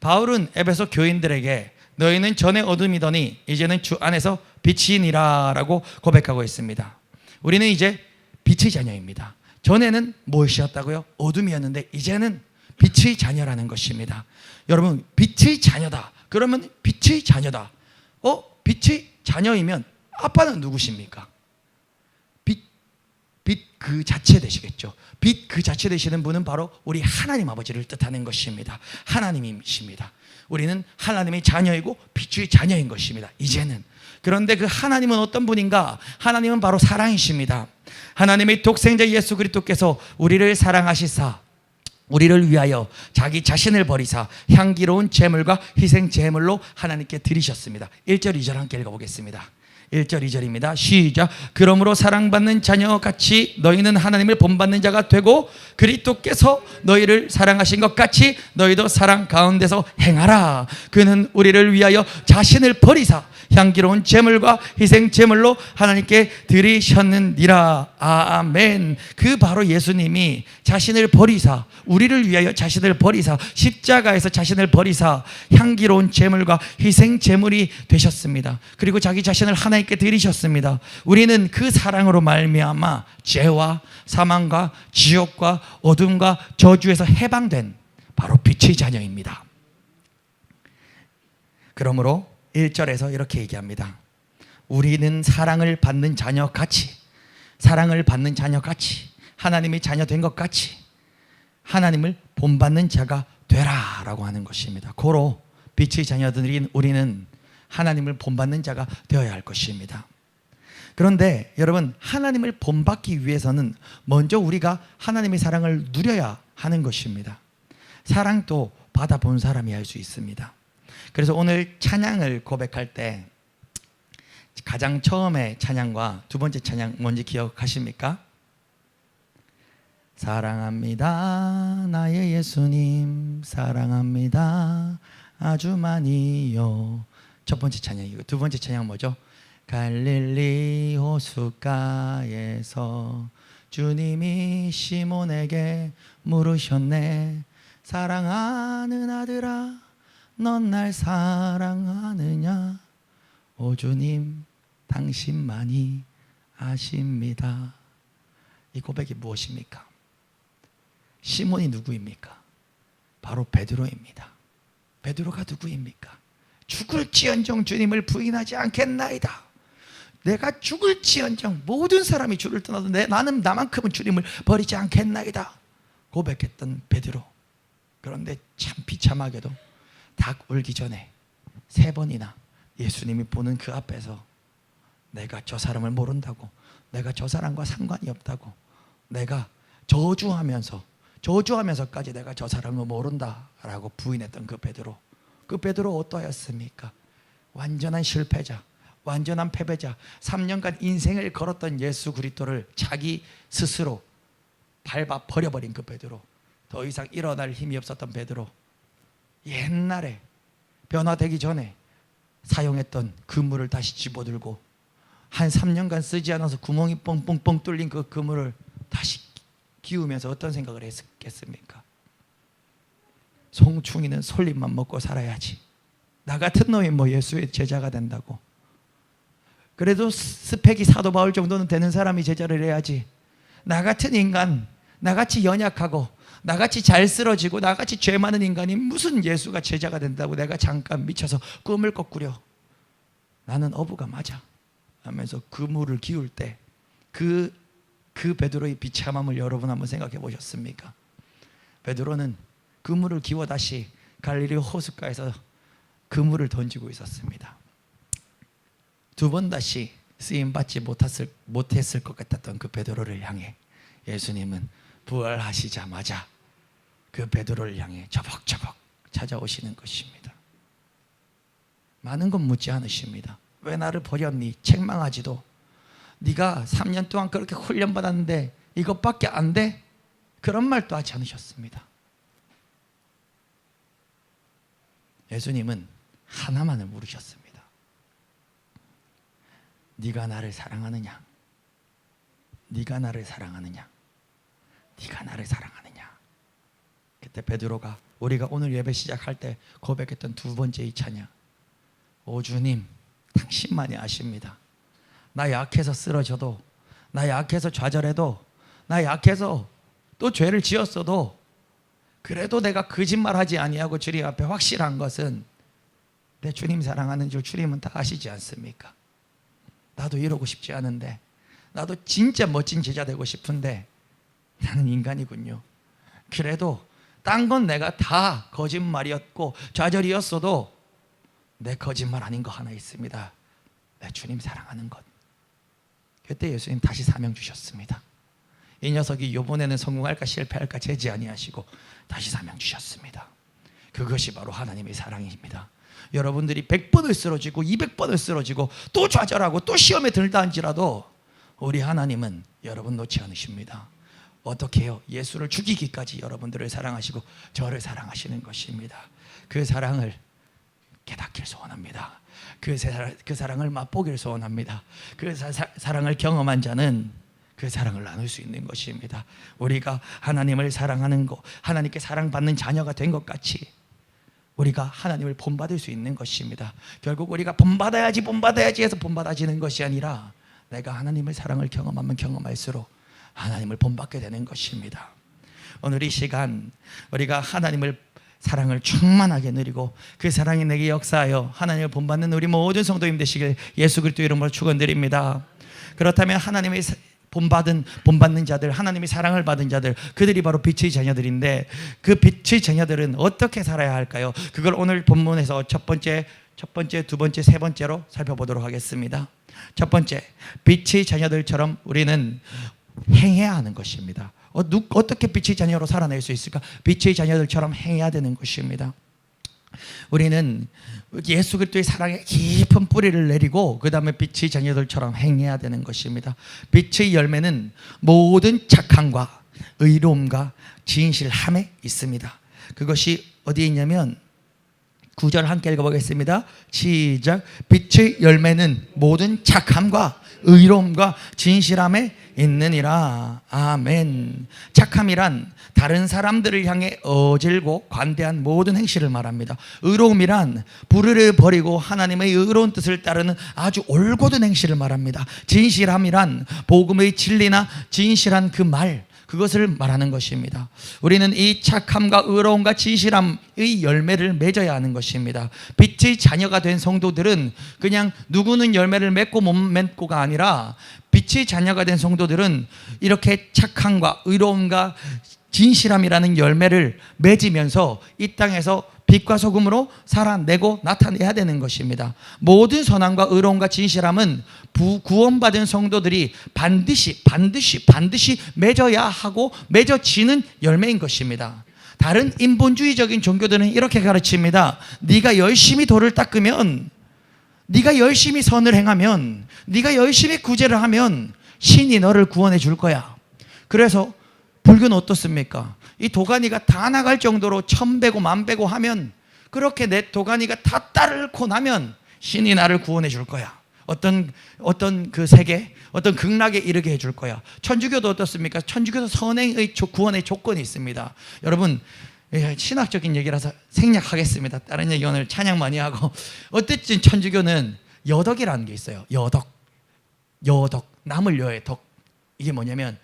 바울은 에베소 교인들에게 너희는 전에 어둠이더니 이제는 주 안에서 빛이니라 라고 고백하고 있습니다. 우리는 이제 빛의 자녀입니다. 전에는 무엇이었다고요? 어둠이었는데 이제는 빛의 자녀라는 것입니다. 여러분, 빛의 자녀다. 그러면 빛의 자녀다. 빛의 자녀이면 아빠는 누구십니까? 빛 그 자체 되시겠죠. 빛 그 자체 되시는 분은 바로 우리 하나님 아버지를 뜻하는 것입니다. 하나님이십니다. 우리는 하나님의 자녀이고 빛의 자녀인 것입니다. 이제는. 그런데 그 하나님은 어떤 분인가? 하나님은 바로 사랑이십니다. 하나님의 독생자 예수 그리스도께서 우리를 사랑하시사 우리를 위하여 자기 자신을 버리사 향기로운 제물과 희생 제물로 하나님께 드리셨습니다. 1절 2절 함께 읽어보겠습니다. 1절 2절입니다. 시작. 그러므로 사랑받는 자녀같이 너희는 하나님을 본받는 자가 되고 그리스도께서 너희를 사랑하신 것 같이 너희도 사랑 가운데서 행하라. 그는 우리를 위하여 자신을 버리사 향기로운 제물과 희생 제물로 하나님께 드리셨느니라. 아멘. 그 바로 예수님이 자신을 버리사 우리를 위하여 자신을 버리사 십자가에서 자신을 버리사 향기로운 제물과 희생 제물이 되셨습니다. 그리고 자기 자신을 하나님께 드리셨습니다. 우리는 그 사랑으로 말미암아 죄와 사망과 지옥과 어둠과 저주에서 해방된 바로 빛의 자녀입니다. 그러므로 1절에서 이렇게 얘기합니다. 우리는 사랑을 받는 자녀같이 하나님의 자녀 된 것 같이 하나님을 본받는 자가 되라 라고 하는 것입니다. 고로 빛의 자녀들인 우리는 하나님을 본받는 자가 되어야 할 것입니다. 그런데 여러분, 하나님을 본받기 위해서는 먼저 우리가 하나님의 사랑을 누려야 하는 것입니다. 사랑도 받아본 사람이 할 수 있습니다. 그래서 오늘 찬양을 고백할 때 가장 처음에 찬양과 두 번째 찬양 뭔지 기억하십니까? 사랑합니다 나의 예수님 사랑합니다 아주 많이요. 첫 번째 찬양이고 두 번째 찬양 뭐죠? 갈릴리 호숫가에서 주님이 시몬에게 물으셨네. 사랑하는 아들아 넌 날 사랑하느냐? 오 주님 당신만이 아십니다. 이 고백이 무엇입니까? 시몬이 누구입니까? 바로 베드로입니다. 베드로가 누구입니까? 죽을지언정 주님을 부인하지 않겠나이다. 내가 죽을지언정 모든 사람이 주를 떠나도 나는 나만큼은 주님을 버리지 않겠나이다 고백했던 베드로. 그런데 참 비참하게도 닭 울기 전에 3번이나 예수님이 보는 그 앞에서 내가 저 사람을 모른다고, 내가 저 사람과 상관이 없다고, 내가 저주하면서까지 내가 저 사람을 모른다라고 부인했던 그 베드로. 그 베드로 어떠했습니까? 완전한 실패자, 완전한 패배자, 3년간 인생을 걸었던 예수 그리스도를 자기 스스로 밟아 버려버린 그 베드로. 더 이상 일어날 힘이 없었던 베드로. 옛날에 변화되기 전에 사용했던 그물을 다시 집어들고 한 3년간 쓰지 않아서 구멍이 뻥뻥뻥 뚫린 그 그물을 다시 기우면서 어떤 생각을 했겠습니까? 송충이는 솔잎만 먹고 살아야지. 나 같은 놈이 뭐 예수의 제자가 된다고. 그래도 스펙이 사도 바울 정도는 되는 사람이 제자를 해야지. 나 같은 인간, 나같이 연약하고 나같이 잘 쓰러지고 나같이 죄 많은 인간이 무슨 예수가 제자가 된다고 내가 잠깐 미쳐서 꿈을 꿔꾸려. 나는 어부가 맞아 하면서 그물을 기울 때 그 베드로의 비참함을 여러분 한번 생각해 보셨습니까? 베드로는 그물을 기워 다시 갈릴리 호숫가에서 그물을 던지고 있었습니다. 2번 다시 쓰임받지 못했을 것 같았던 그 베드로를 향해 예수님은 부활하시자마자 그 베드로를 향해 저벅저벅 찾아오시는 것입니다. 많은 건 묻지 않으십니다. 왜 나를 버렸니? 책망하지도. 네가 3년 동안 그렇게 훈련받았는데 이것밖에 안 돼? 그런 말도 하지 않으셨습니다. 예수님은 하나만을 물으셨습니다. 네가 나를 사랑하느냐? 네가 나를 사랑하느냐? 네가 나를 사랑하느냐? 그때 베드로가 우리가 오늘 예배 시작할 때 고백했던 두 번째 이 찬양, 오 주님 당신만이 아십니다. 나 약해서 쓰러져도, 나 약해서 좌절해도, 나 약해서 또 죄를 지었어도, 그래도 내가 거짓말하지 아니하고 주님 앞에 확실한 것은 내 주님 사랑하는 줄 주님은 다 아시지 않습니까? 나도 이러고 싶지 않은데, 나도 진짜 멋진 제자 되고 싶은데 나는 인간이군요. 그래도 딴 건 내가 다 거짓말이었고 좌절이었어도 내 거짓말 아닌 거 하나 있습니다. 내 주님 사랑하는 것. 그때 예수님 다시 사명 주셨습니다. 이 녀석이 이번에는 성공할까 실패할까 재지 아니하시고 다시 사명 주셨습니다. 그것이 바로 하나님의 사랑입니다. 여러분들이 100번을 쓰러지고 200번을 쓰러지고 또 좌절하고 또 시험에 들다 할지라도 우리 하나님은 여러분 놓지 않으십니다. 어떻게 해요? 예수를 죽이기까지 여러분들을 사랑하시고 저를 사랑하시는 것입니다. 그 사랑을 깨닫길 소원합니다. 그 사랑을 맛보길 소원합니다. 그 사랑을 경험한 자는 그 사랑을 나눌 수 있는 것입니다. 우리가 하나님을 사랑하는 것, 하나님께 사랑받는 자녀가 된 것 같이 우리가 하나님을 본받을 수 있는 것입니다. 결국 우리가 본받아야지 해서 본받아지는 것이 아니라 내가 하나님의 사랑을 경험하면 경험할수록 하나님을 본받게 되는 것입니다. 오늘 이 시간 우리가 하나님을 사랑을 충만하게 누리고 그 사랑이 내게 역사하여 하나님을 본받는 우리 모든 성도님 되시길 예수 그리스도 이름으로 축원드립니다. 그렇다면 하나님의 본받는 자들, 하나님의 사랑을 받은 자들, 그들이 바로 빛의 자녀들인데 그 빛의 자녀들은 어떻게 살아야 할까요? 그걸 오늘 본문에서 첫 번째, 두 번째, 세 번째로 살펴보도록 하겠습니다. 첫 번째, 빛의 자녀들처럼 우리는 행해야 하는 것입니다. 어떻게 빛의 자녀로 살아낼 수 있을까? 빛의 자녀들처럼 행해야 되는 것입니다. 우리는 예수 그리스도의 사랑에 깊은 뿌리를 내리고 그 다음에 빛의 자녀들처럼 행해야 되는 것입니다. 빛의 열매는 모든 착함과 의로움과 진실함에 있습니다. 그것이 어디에 있냐면 9절 함께 읽어보겠습니다. 시작. 빛의 열매는 모든 착함과 의로움과 진실함에 있느니라. 아멘. 착함이란 다른 사람들을 향해 어질고 관대한 모든 행실을 말합니다. 의로움이란 불의를 버리고 하나님의 의로운 뜻을 따르는 아주 올곧은 행실을 말합니다. 진실함이란 복음의 진리나 진실한 그 말, 그것을 말하는 것입니다. 우리는 이 착함과 의로움과 진실함의 열매를 맺어야 하는 것입니다. 빛의 자녀가 된 성도들은 그냥 누구는 열매를 맺고 못 맺고가 아니라 빛의 자녀가 된 성도들은 이렇게 착함과 의로움과 진실함이라는 열매를 맺으면서 이 땅에서 빛과 소금으로 살아내고 나타내야 되는 것입니다. 모든 선함과 의로움과 진실함은 구원받은 성도들이 반드시 맺어야 하고 맺어지는 열매인 것입니다. 다른 인본주의적인 종교들은 이렇게 가르칩니다. 네가 열심히 돌을 닦으면, 네가 열심히 선을 행하면, 네가 열심히 구제를 하면 신이 너를 구원해 줄 거야. 그래서 불교는 어떻습니까? 이 도가니가 다 나갈 정도로 천배고 만배고 하면, 그렇게 내 도가니가 다 따르고 나면 신이 나를 구원해 줄 거야. 어떤 그 세계, 어떤 극락에 이르게 해줄 거야. 천주교도 어떻습니까? 천주교도 선행의 구원의 조건이 있습니다. 여러분, 신학적인 얘기라서 생략하겠습니다. 다른 얘기 오늘 찬양 많이 하고. 어쨌든 천주교는 여덕이라는 게 있어요. 여덕, 남을 여의 덕. 이게 뭐냐면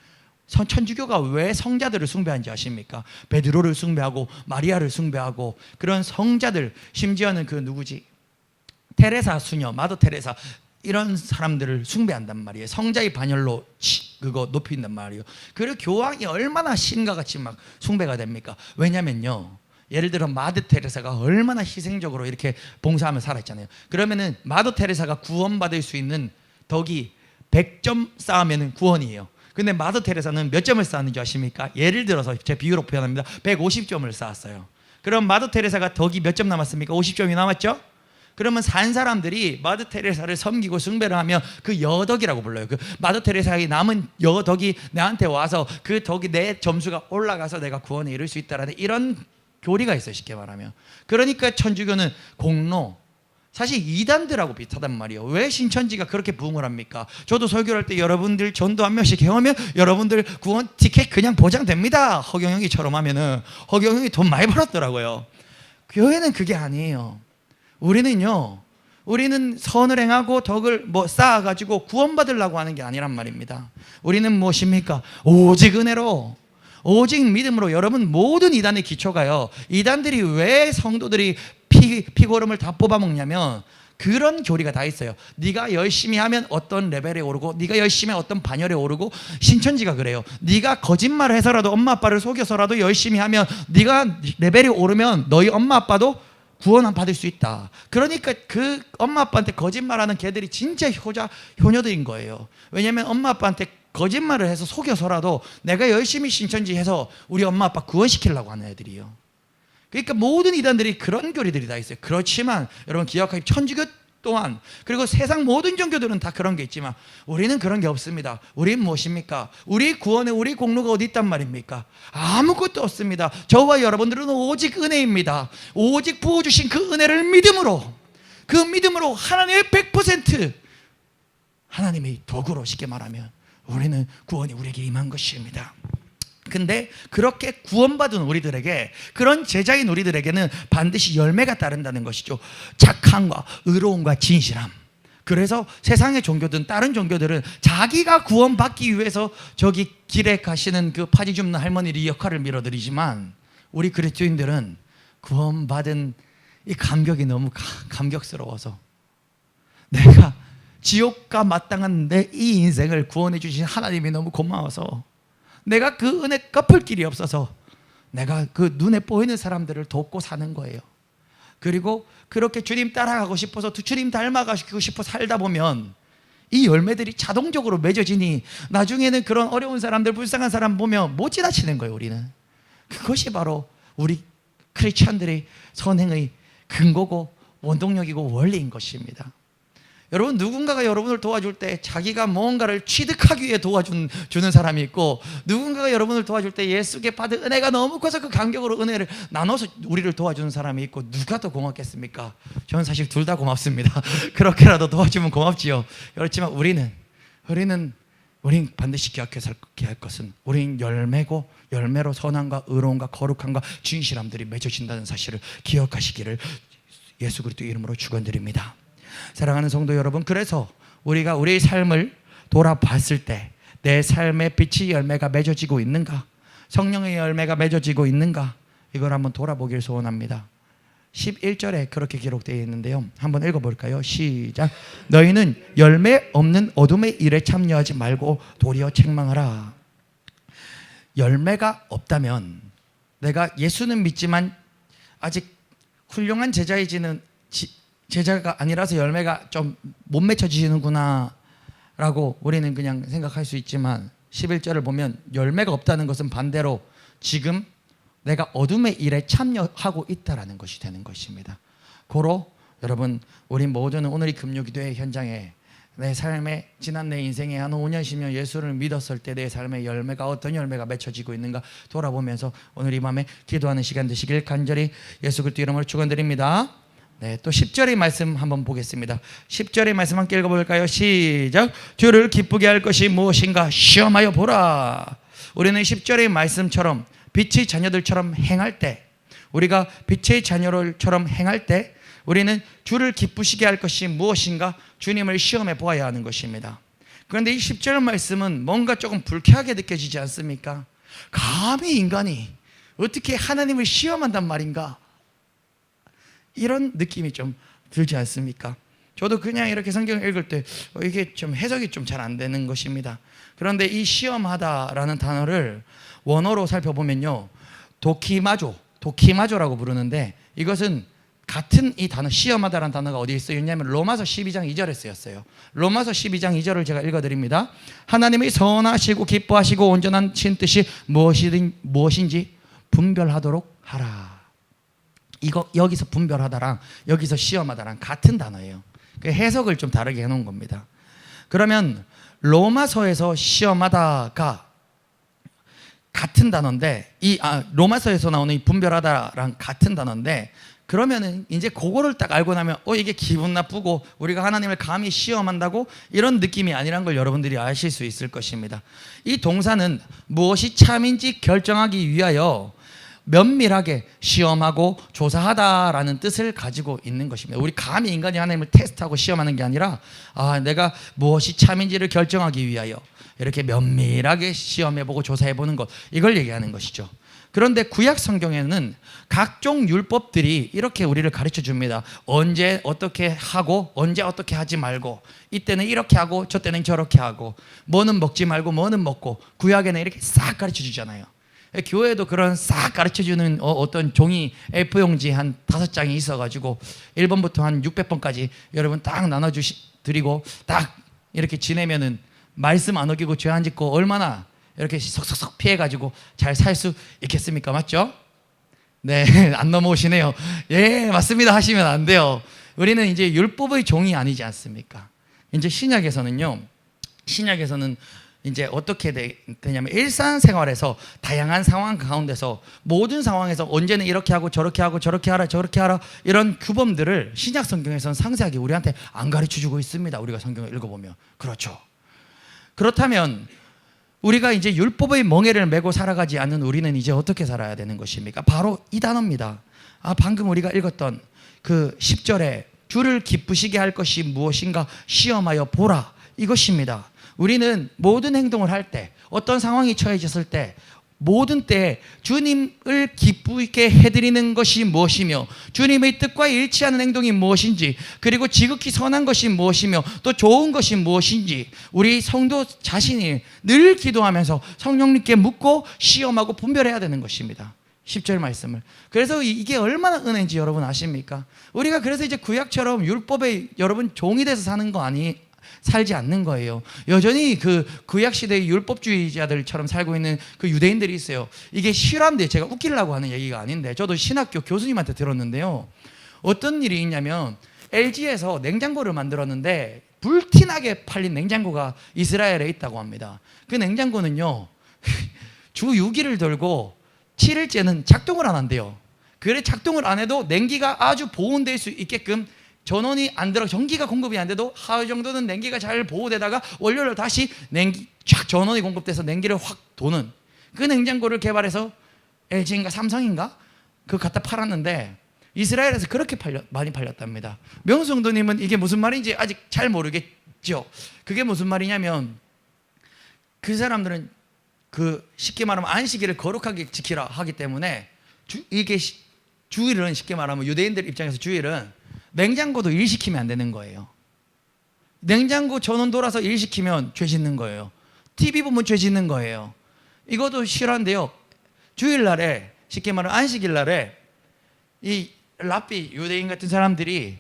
천주교가 왜 성자들을 숭배하는지 아십니까? 베드로를 숭배하고 마리아를 숭배하고 그런 성자들, 심지어는 그 누구지? 테레사 수녀, 마더 테레사, 이런 사람들을 숭배한단 말이에요. 성자의 반열로 그거 높인단 말이에요. 그리고 교황이 얼마나 신과 같이 막 숭배가 됩니까? 왜냐면요, 예를 들어 마더 테레사가 얼마나 희생적으로 이렇게 봉사하며 살았잖아요. 그러면은 마더 테레사가 구원받을 수 있는 덕이 100점 쌓으면 구원이에요. 근데 마더 테레사는 몇 점을 쌓았는지 아십니까? 예를 들어서 제 비유로 표현합니다. 150점을 쌓았어요. 그럼 마더 테레사가 덕이 몇 점 남았습니까? 50점이 남았죠? 그러면 산 사람들이 마더 테레사를 섬기고 숭배를 하면 그 여덕이라고 불러요. 그 마더 테레사의 남은 여덕이 나한테 와서 그 덕이 내 점수가 올라가서 내가 구원에 이를 수 있다라는 이런 교리가 있어요. 쉽게 말하면. 그러니까 천주교는 공로, 사실 이단들하고 비슷하단 말이에요. 왜 신천지가 그렇게 부흥을 합니까? 저도 설교할 때 여러분들 전도 한 명씩 해오면 여러분들 구원 티켓 그냥 보장됩니다. 허경영이처럼 하면은 허경영이 돈 많이 벌었더라고요. 교회는 그게 아니에요. 우리는 선을 행하고 덕을 쌓아가지고 구원받으려고 하는 게 아니란 말입니다. 우리는 무엇입니까? 오직 은혜로, 오직 믿음으로. 여러분, 모든 이단의 기초가요, 이단들이 왜 성도들이 피고름을 다 뽑아먹냐면 그런 교리가 다 있어요. 네가 열심히 하면 어떤 레벨에 오르고, 네가 열심히 하면 어떤 반열에 오르고. 신천지가 그래요. 네가 거짓말을 해서라도, 엄마 아빠를 속여서라도 열심히 하면 네가 레벨이 오르면 너희 엄마 아빠도 구원 받을 수 있다. 그러니까 그 엄마 아빠한테 거짓말하는 개들이 진짜 효녀들인 거예요. 왜냐하면 엄마 아빠한테 거짓말을 해서 속여서라도 내가 열심히 신천지 해서 우리 엄마 아빠 구원시키려고 하는 애들이에요. 그러니까 모든 이단들이 그런 교리들이 다 있어요. 그렇지만 여러분 기억하십시오. 천주교 또한, 그리고 세상 모든 종교들은 다 그런 게 있지만 우리는 그런 게 없습니다. 우리는 무엇입니까? 우리 구원에 우리 공로가 어디 있단 말입니까? 아무것도 없습니다. 저와 여러분들은 오직 은혜입니다. 오직 부어주신 그 은혜를 믿음으로, 그 믿음으로 하나님의 100% 하나님의 도구로, 쉽게 말하면 우리는 구원이 우리에게 임한 것입니다. 근데 그렇게 구원받은 우리들에게, 그런 제자인 우리들에게는 반드시 열매가 따른다는 것이죠. 착함과 의로움과 진실함. 그래서 세상의 종교든 다른 종교들은 자기가 구원받기 위해서 저기 길에 가시는 그 파지 줍는 할머니의 역할을 밀어드리지만, 우리 그리스도인들은 구원받은 이 감격이 너무 감격스러워서, 내가 지옥과 마땅한 내 이 인생을 구원해 주신 하나님이 너무 고마워서, 내가 그 은혜 갚을 길이 없어서 내가 그 눈에 보이는 사람들을 돕고 사는 거예요. 그리고 그렇게 주님 따라가고 싶어서, 주님 닮아가고 싶어 살다 보면 이 열매들이 자동적으로 맺어지니 나중에는 그런 어려운 사람들, 불쌍한 사람 보면 못 지나치는 거예요. 우리는 그것이 바로 우리 크리스찬들의 선행의 근거고 원동력이고 원리인 것입니다. 여러분, 누군가가 여러분을 도와줄 때 자기가 무언가를 취득하기 위해 도와주는 사람이 있고, 누군가가 여러분을 도와줄 때 예수께 받은 은혜가 너무 커서 그 감격으로 은혜를 나눠서 우리를 도와주는 사람이 있고, 누가 더 고맙겠습니까? 저는 사실 둘 다 고맙습니다. 그렇게라도 도와주면 고맙지요. 그렇지만 우리는 반드시 기억해야 할 것은, 우린 열매고, 열매로 선함과 의로움과 거룩함과 진실함들이 맺어진다는 사실을 기억하시기를 예수 그리스도 이름으로 축원드립니다. 사랑하는 성도 여러분, 그래서 우리가 우리의 삶을 돌아봤을 때 내 삶의 빛이 열매가 맺어지고 있는가, 성령의 열매가 맺어지고 있는가, 이걸 한번 돌아보길 소원합니다. 11절에 그렇게 기록되어 있는데요, 한번 읽어볼까요? 시작. 너희는 열매 없는 어둠의 일에 참여하지 말고 도리어 책망하라. 열매가 없다면, 내가 예수는 믿지만 아직 훌륭한 제자가 아니라서 열매가 좀 못 맺혀지는구나 라고 우리는 그냥 생각할 수 있지만, 11절을 보면 열매가 없다는 것은 반대로 지금 내가 어둠의 일에 참여하고 있다라는 것이 되는 것입니다. 고로 여러분, 우리 모두는 오늘 이 금요기도회 현장에 내 삶에, 지난 내 인생에 한 5년 10년 예수를 믿었을 때 내 삶의 열매가, 어떤 열매가 맺혀지고 있는가 돌아보면서 오늘 이 밤에 기도하는 시간 되시길 간절히 예수 그리스도 이름으로 축원드립니다. 네, 또 10절의 말씀 한번 보겠습니다. 10절의 말씀 함께 읽어볼까요? 시작. 주를 기쁘게 할 것이 무엇인가 시험하여 보라. 우리는 10절의 말씀처럼 빛의 자녀들처럼 행할 때, 우리가 빛의 자녀들처럼 행할 때 우리는 주를 기쁘시게 할 것이 무엇인가 주님을 시험해 보아야 하는 것입니다. 그런데 이 10절 말씀은 뭔가 조금 불쾌하게 느껴지지 않습니까? 감히 인간이 어떻게 하나님을 시험한단 말인가, 이런 느낌이 좀 들지 않습니까? 저도 그냥 이렇게 성경을 읽을 때 이게 좀 해석이 좀 잘 안 되는 것입니다. 그런데 이 시험하다라는 단어를 원어로 살펴보면요, 도키마조라고 부르는데, 이것은 같은 이 단어, 시험하다라는 단어가 어디에 쓰였냐면 로마서 12장 2절에 쓰였어요. 로마서 12장 2절을 제가 읽어드립니다. 하나님의 선하시고 기뻐하시고 온전한 신 뜻이 무엇인지 분별하도록 하라. 이거 여기서 분별하다랑 여기서 시험하다랑 같은 단어예요. 그 해석을 좀 다르게 해놓은 겁니다. 그러면 로마서에서 시험하다가 같은 단어인데, 로마서에서 나오는 이 분별하다랑 같은 단어인데, 그러면은 이제 그거를 딱 알고 나면 이게 기분 나쁘고 우리가 하나님을 감히 시험한다고 이런 느낌이 아니란 걸 여러분들이 아실 수 있을 것입니다. 이 동사는 무엇이 참인지 결정하기 위하여 면밀하게 시험하고 조사하다라는 뜻을 가지고 있는 것입니다. 우리 감히 인간이 하나님을 테스트하고 시험하는 게 아니라 내가 무엇이 참인지를 결정하기 위하여 이렇게 면밀하게 시험해보고 조사해보는 것, 이걸 얘기하는 것이죠. 그런데 구약 성경에는 각종 율법들이 이렇게 우리를 가르쳐 줍니다. 언제 어떻게 하고 언제 어떻게 하지 말고, 이때는 이렇게 하고 저때는 저렇게 하고, 뭐는 먹지 말고 뭐는 먹고, 구약에는 이렇게 싹 가르쳐 주잖아요. 교회에도 그런 싹 가르쳐 주는 어떤 종이 A4용지 한 5장이 있어가지고 1번부터 한 600번까지 여러분 딱 나눠드리고 딱 이렇게 지내면은 말씀 안 어기고 죄 안 짓고 얼마나 이렇게 속속속 피해가지고 잘 살 수 있겠습니까? 맞죠? 네, 안 넘어오시네요. 예, 맞습니다 하시면 안 돼요. 우리는 이제 율법의 종이 아니지 않습니까? 이제 신약에서는 이제 어떻게 되냐면 일상생활에서 다양한 상황 가운데서 모든 상황에서 언제는 이렇게 하고 저렇게 하고 저렇게 하라 저렇게 하라 이런 규범들을 신약 성경에서는 상세하게 우리한테 안 가르쳐 주고 있습니다. 우리가 성경을 읽어보면. 그렇죠. 그렇다면 우리가 이제 율법의 멍에를 메고 살아가지 않는 우리는 이제 어떻게 살아야 되는 것입니까? 바로 이 단어입니다. 방금 우리가 읽었던 그 10절에 주를 기쁘시게 할 것이 무엇인가 시험하여 보라, 이것입니다. 우리는 모든 행동을 할 때, 어떤 상황이 처해졌을 때, 모든 때에 주님을 기쁘게 해드리는 것이 무엇이며 주님의 뜻과 일치하는 행동이 무엇인지, 그리고 지극히 선한 것이 무엇이며 또 좋은 것이 무엇인지 우리 성도 자신이 늘 기도하면서 성령님께 묻고 시험하고 분별해야 되는 것입니다. 10절 말씀을. 그래서 이게 얼마나 은혜인지 여러분 아십니까? 우리가 그래서 이제 구약처럼 율법에 여러분 종이 돼서 사는 거 살지 않는 거예요. 여전히 그 구약 시대의 율법주의자들처럼 살고 있는 그 유대인들이 있어요. 이게 실화인데 제가 웃기려고 하는 얘기가 아닌데, 저도 신학교 교수님한테 들었는데요. 어떤 일이 있냐면 LG에서 냉장고를 만들었는데 불티나게 팔린 냉장고가 이스라엘에 있다고 합니다. 그 냉장고는요 주 6일을 돌고 7일째는 작동을 안 한대요. 그래 작동을 안 해도 냉기가 아주 보온될 수 있게끔 전원이 안 들어, 전기가 공급이 안 돼도 하루 정도는 냉기가 잘 보호되다가 월요일 다시 냉기 쫙 전원이 공급돼서 냉기를 확 도는 그 냉장고를 개발해서 LG인가 삼성인가 그거 갖다 팔았는데 이스라엘에서 그렇게 많이 팔렸답니다. 명성도님은 이게 무슨 말인지 아직 잘 모르겠죠. 그게 무슨 말이냐면 그 사람들은 그 쉽게 말하면 안식일을 거룩하게 지키라 하기 때문에 이게 주일은 쉽게 말하면 유대인들 입장에서 주일은 냉장고도 일시키면 안 되는 거예요. 냉장고 전원 돌아서 일시키면 죄 짓는 거예요. TV 보면 죄 짓는 거예요. 이것도 실화인데요. 주일날에 쉽게 말하면 안식일날에 이 랍비 유대인 같은 사람들이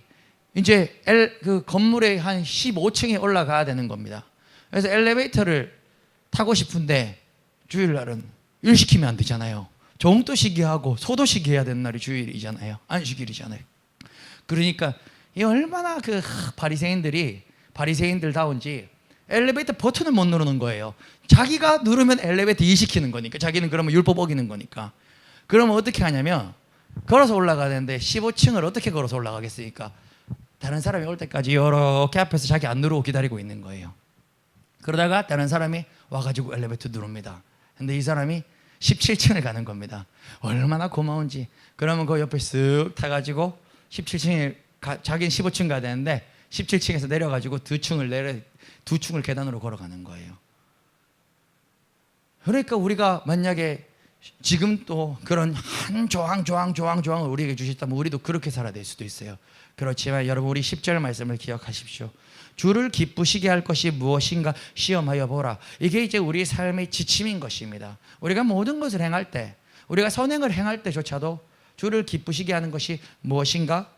이제 그 건물에 한 15층에 올라가야 되는 겁니다. 그래서 엘리베이터를 타고 싶은데 주일날은 일시키면 안 되잖아요. 종도 시기하고 소도 시기해야 되는 날이 주일이잖아요. 안식일이잖아요. 그러니까 이 얼마나 그 바리새인들다운지 엘리베이터 버튼을 못 누르는 거예요. 자기가 누르면 엘리베이터 이식키는 거니까. 자기는 그러면 율법 어기는 거니까. 그러면 어떻게 하냐면 걸어서 올라가야 되는데 15층을 어떻게 걸어서 올라가겠습니까? 다른 사람이 올 때까지 이렇게 앞에서 자기 안 누르고 기다리고 있는 거예요. 그러다가 다른 사람이 와가지고 엘리베이터 누릅니다. 근데 이 사람이 17층을 가는 겁니다. 얼마나 고마운지. 그러면 그 옆에 쓱 타가지고 17층에 자기는 15층 가야 되는데 17층에서 내려가지고 두 층을 계단으로 걸어가는 거예요. 그러니까 우리가 만약에 지금 또 그런 한 조항을 우리에게 주셨다면 우리도 그렇게 살아야 될 수도 있어요. 그렇지만 여러분 우리 10절 말씀을 기억하십시오. 주를 기쁘시게 할 것이 무엇인가 시험하여 보라. 이게 이제 우리 삶의 지침인 것입니다. 우리가 모든 것을 행할 때, 우리가 선행을 행할 때조차도 주를 기쁘시게 하는 것이 무엇인가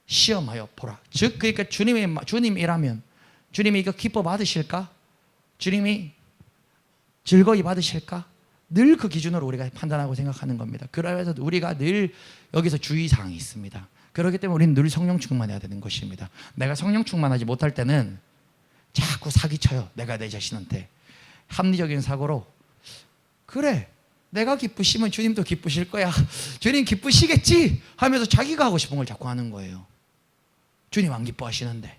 시험하여 보라. 즉 그러니까 주님이라면 주님이 이거 기뻐 받으실까? 주님이 즐거이 받으실까? 늘 그 기준으로 우리가 판단하고 생각하는 겁니다. 그래서 우리가 늘 여기서 주의사항이 있습니다. 그렇기 때문에 우리는 늘 성령 충만해야 되는 것입니다. 내가 성령 충만하지 못할 때는 자꾸 사기쳐요. 내가 내 자신한테 합리적인 사고로 그래 내가 기쁘시면 주님도 기쁘실 거야. 주님 기쁘시겠지 하면서 자기가 하고 싶은 걸 자꾸 하는 거예요. 주님 안 기뻐하시는데.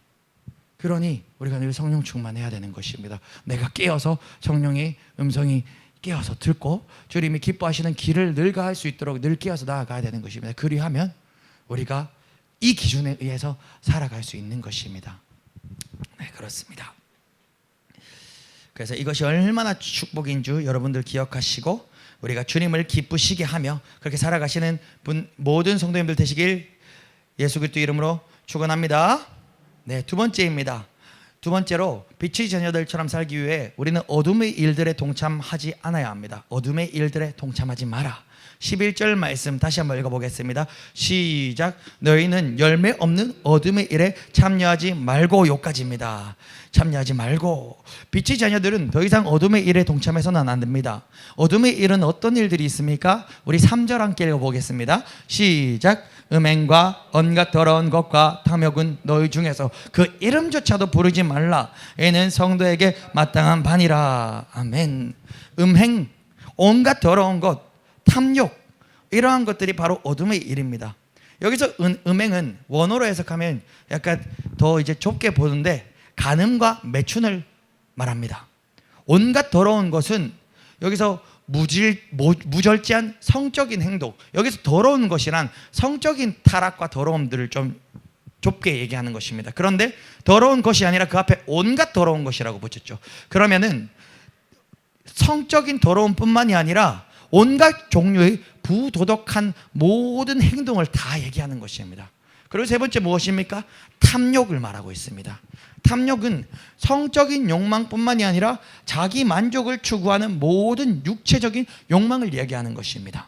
그러니 우리가 늘 성령 충만해야 되는 것입니다. 내가 깨어서 성령의 음성이 깨어서 듣고 주님이 기뻐하시는 길을 늘 가할 수 있도록 늘 깨어서 나아가야 되는 것입니다. 그리하면 우리가 이 기준에 의해서 살아갈 수 있는 것입니다. 네, 그렇습니다. 그래서 이것이 얼마나 축복인 줄 여러분들 기억하시고 우리가 주님을 기쁘시게 하며 그렇게 살아가시는 모든 성도님들 되시길 예수 그리스도 이름으로 축원합니다. 네, 두 번째입니다. 두 번째로 빛의 자녀들처럼 살기 위해 우리는 어둠의 일들에 동참하지 않아야 합니다. 어둠의 일들에 동참하지 마라. 11절 말씀 다시 한번 읽어보겠습니다. 시작. 너희는 열매 없는 어둠의 일에 참여하지 말고, 요까지입니다. 참여하지 말고. 빛의 자녀들은 더 이상 어둠의 일에 동참해서는 안 됩니다. 어둠의 일은 어떤 일들이 있습니까? 우리 3절 함께 읽어보겠습니다. 시작. 음행과 온갖 더러운 것과 탐욕은 너희 중에서 그 이름조차도 부르지 말라. 이는 성도에게 마땅한 반이라. 아멘. 음행, 온갖 더러운 것, 탐욕, 이러한 것들이 바로 어둠의 일입니다. 여기서 음행은 원어로 해석하면 약간 더 이제 좁게 보는데 간음과 매춘을 말합니다. 온갖 더러운 것은 여기서 무절제한 성적인 행동, 여기서 더러운 것이란 성적인 타락과 더러움들을 좀 좁게 얘기하는 것입니다. 그런데 더러운 것이 아니라 그 앞에 온갖 더러운 것이라고 붙였죠. 그러면은 성적인 더러움뿐만이 아니라 온갖 종류의 부도덕한 모든 행동을 다 얘기하는 것입니다. 그리고 세 번째 무엇입니까? 탐욕을 말하고 있습니다. 탐욕은 성적인 욕망뿐만이 아니라 자기 만족을 추구하는 모든 육체적인 욕망을 얘기하는 것입니다.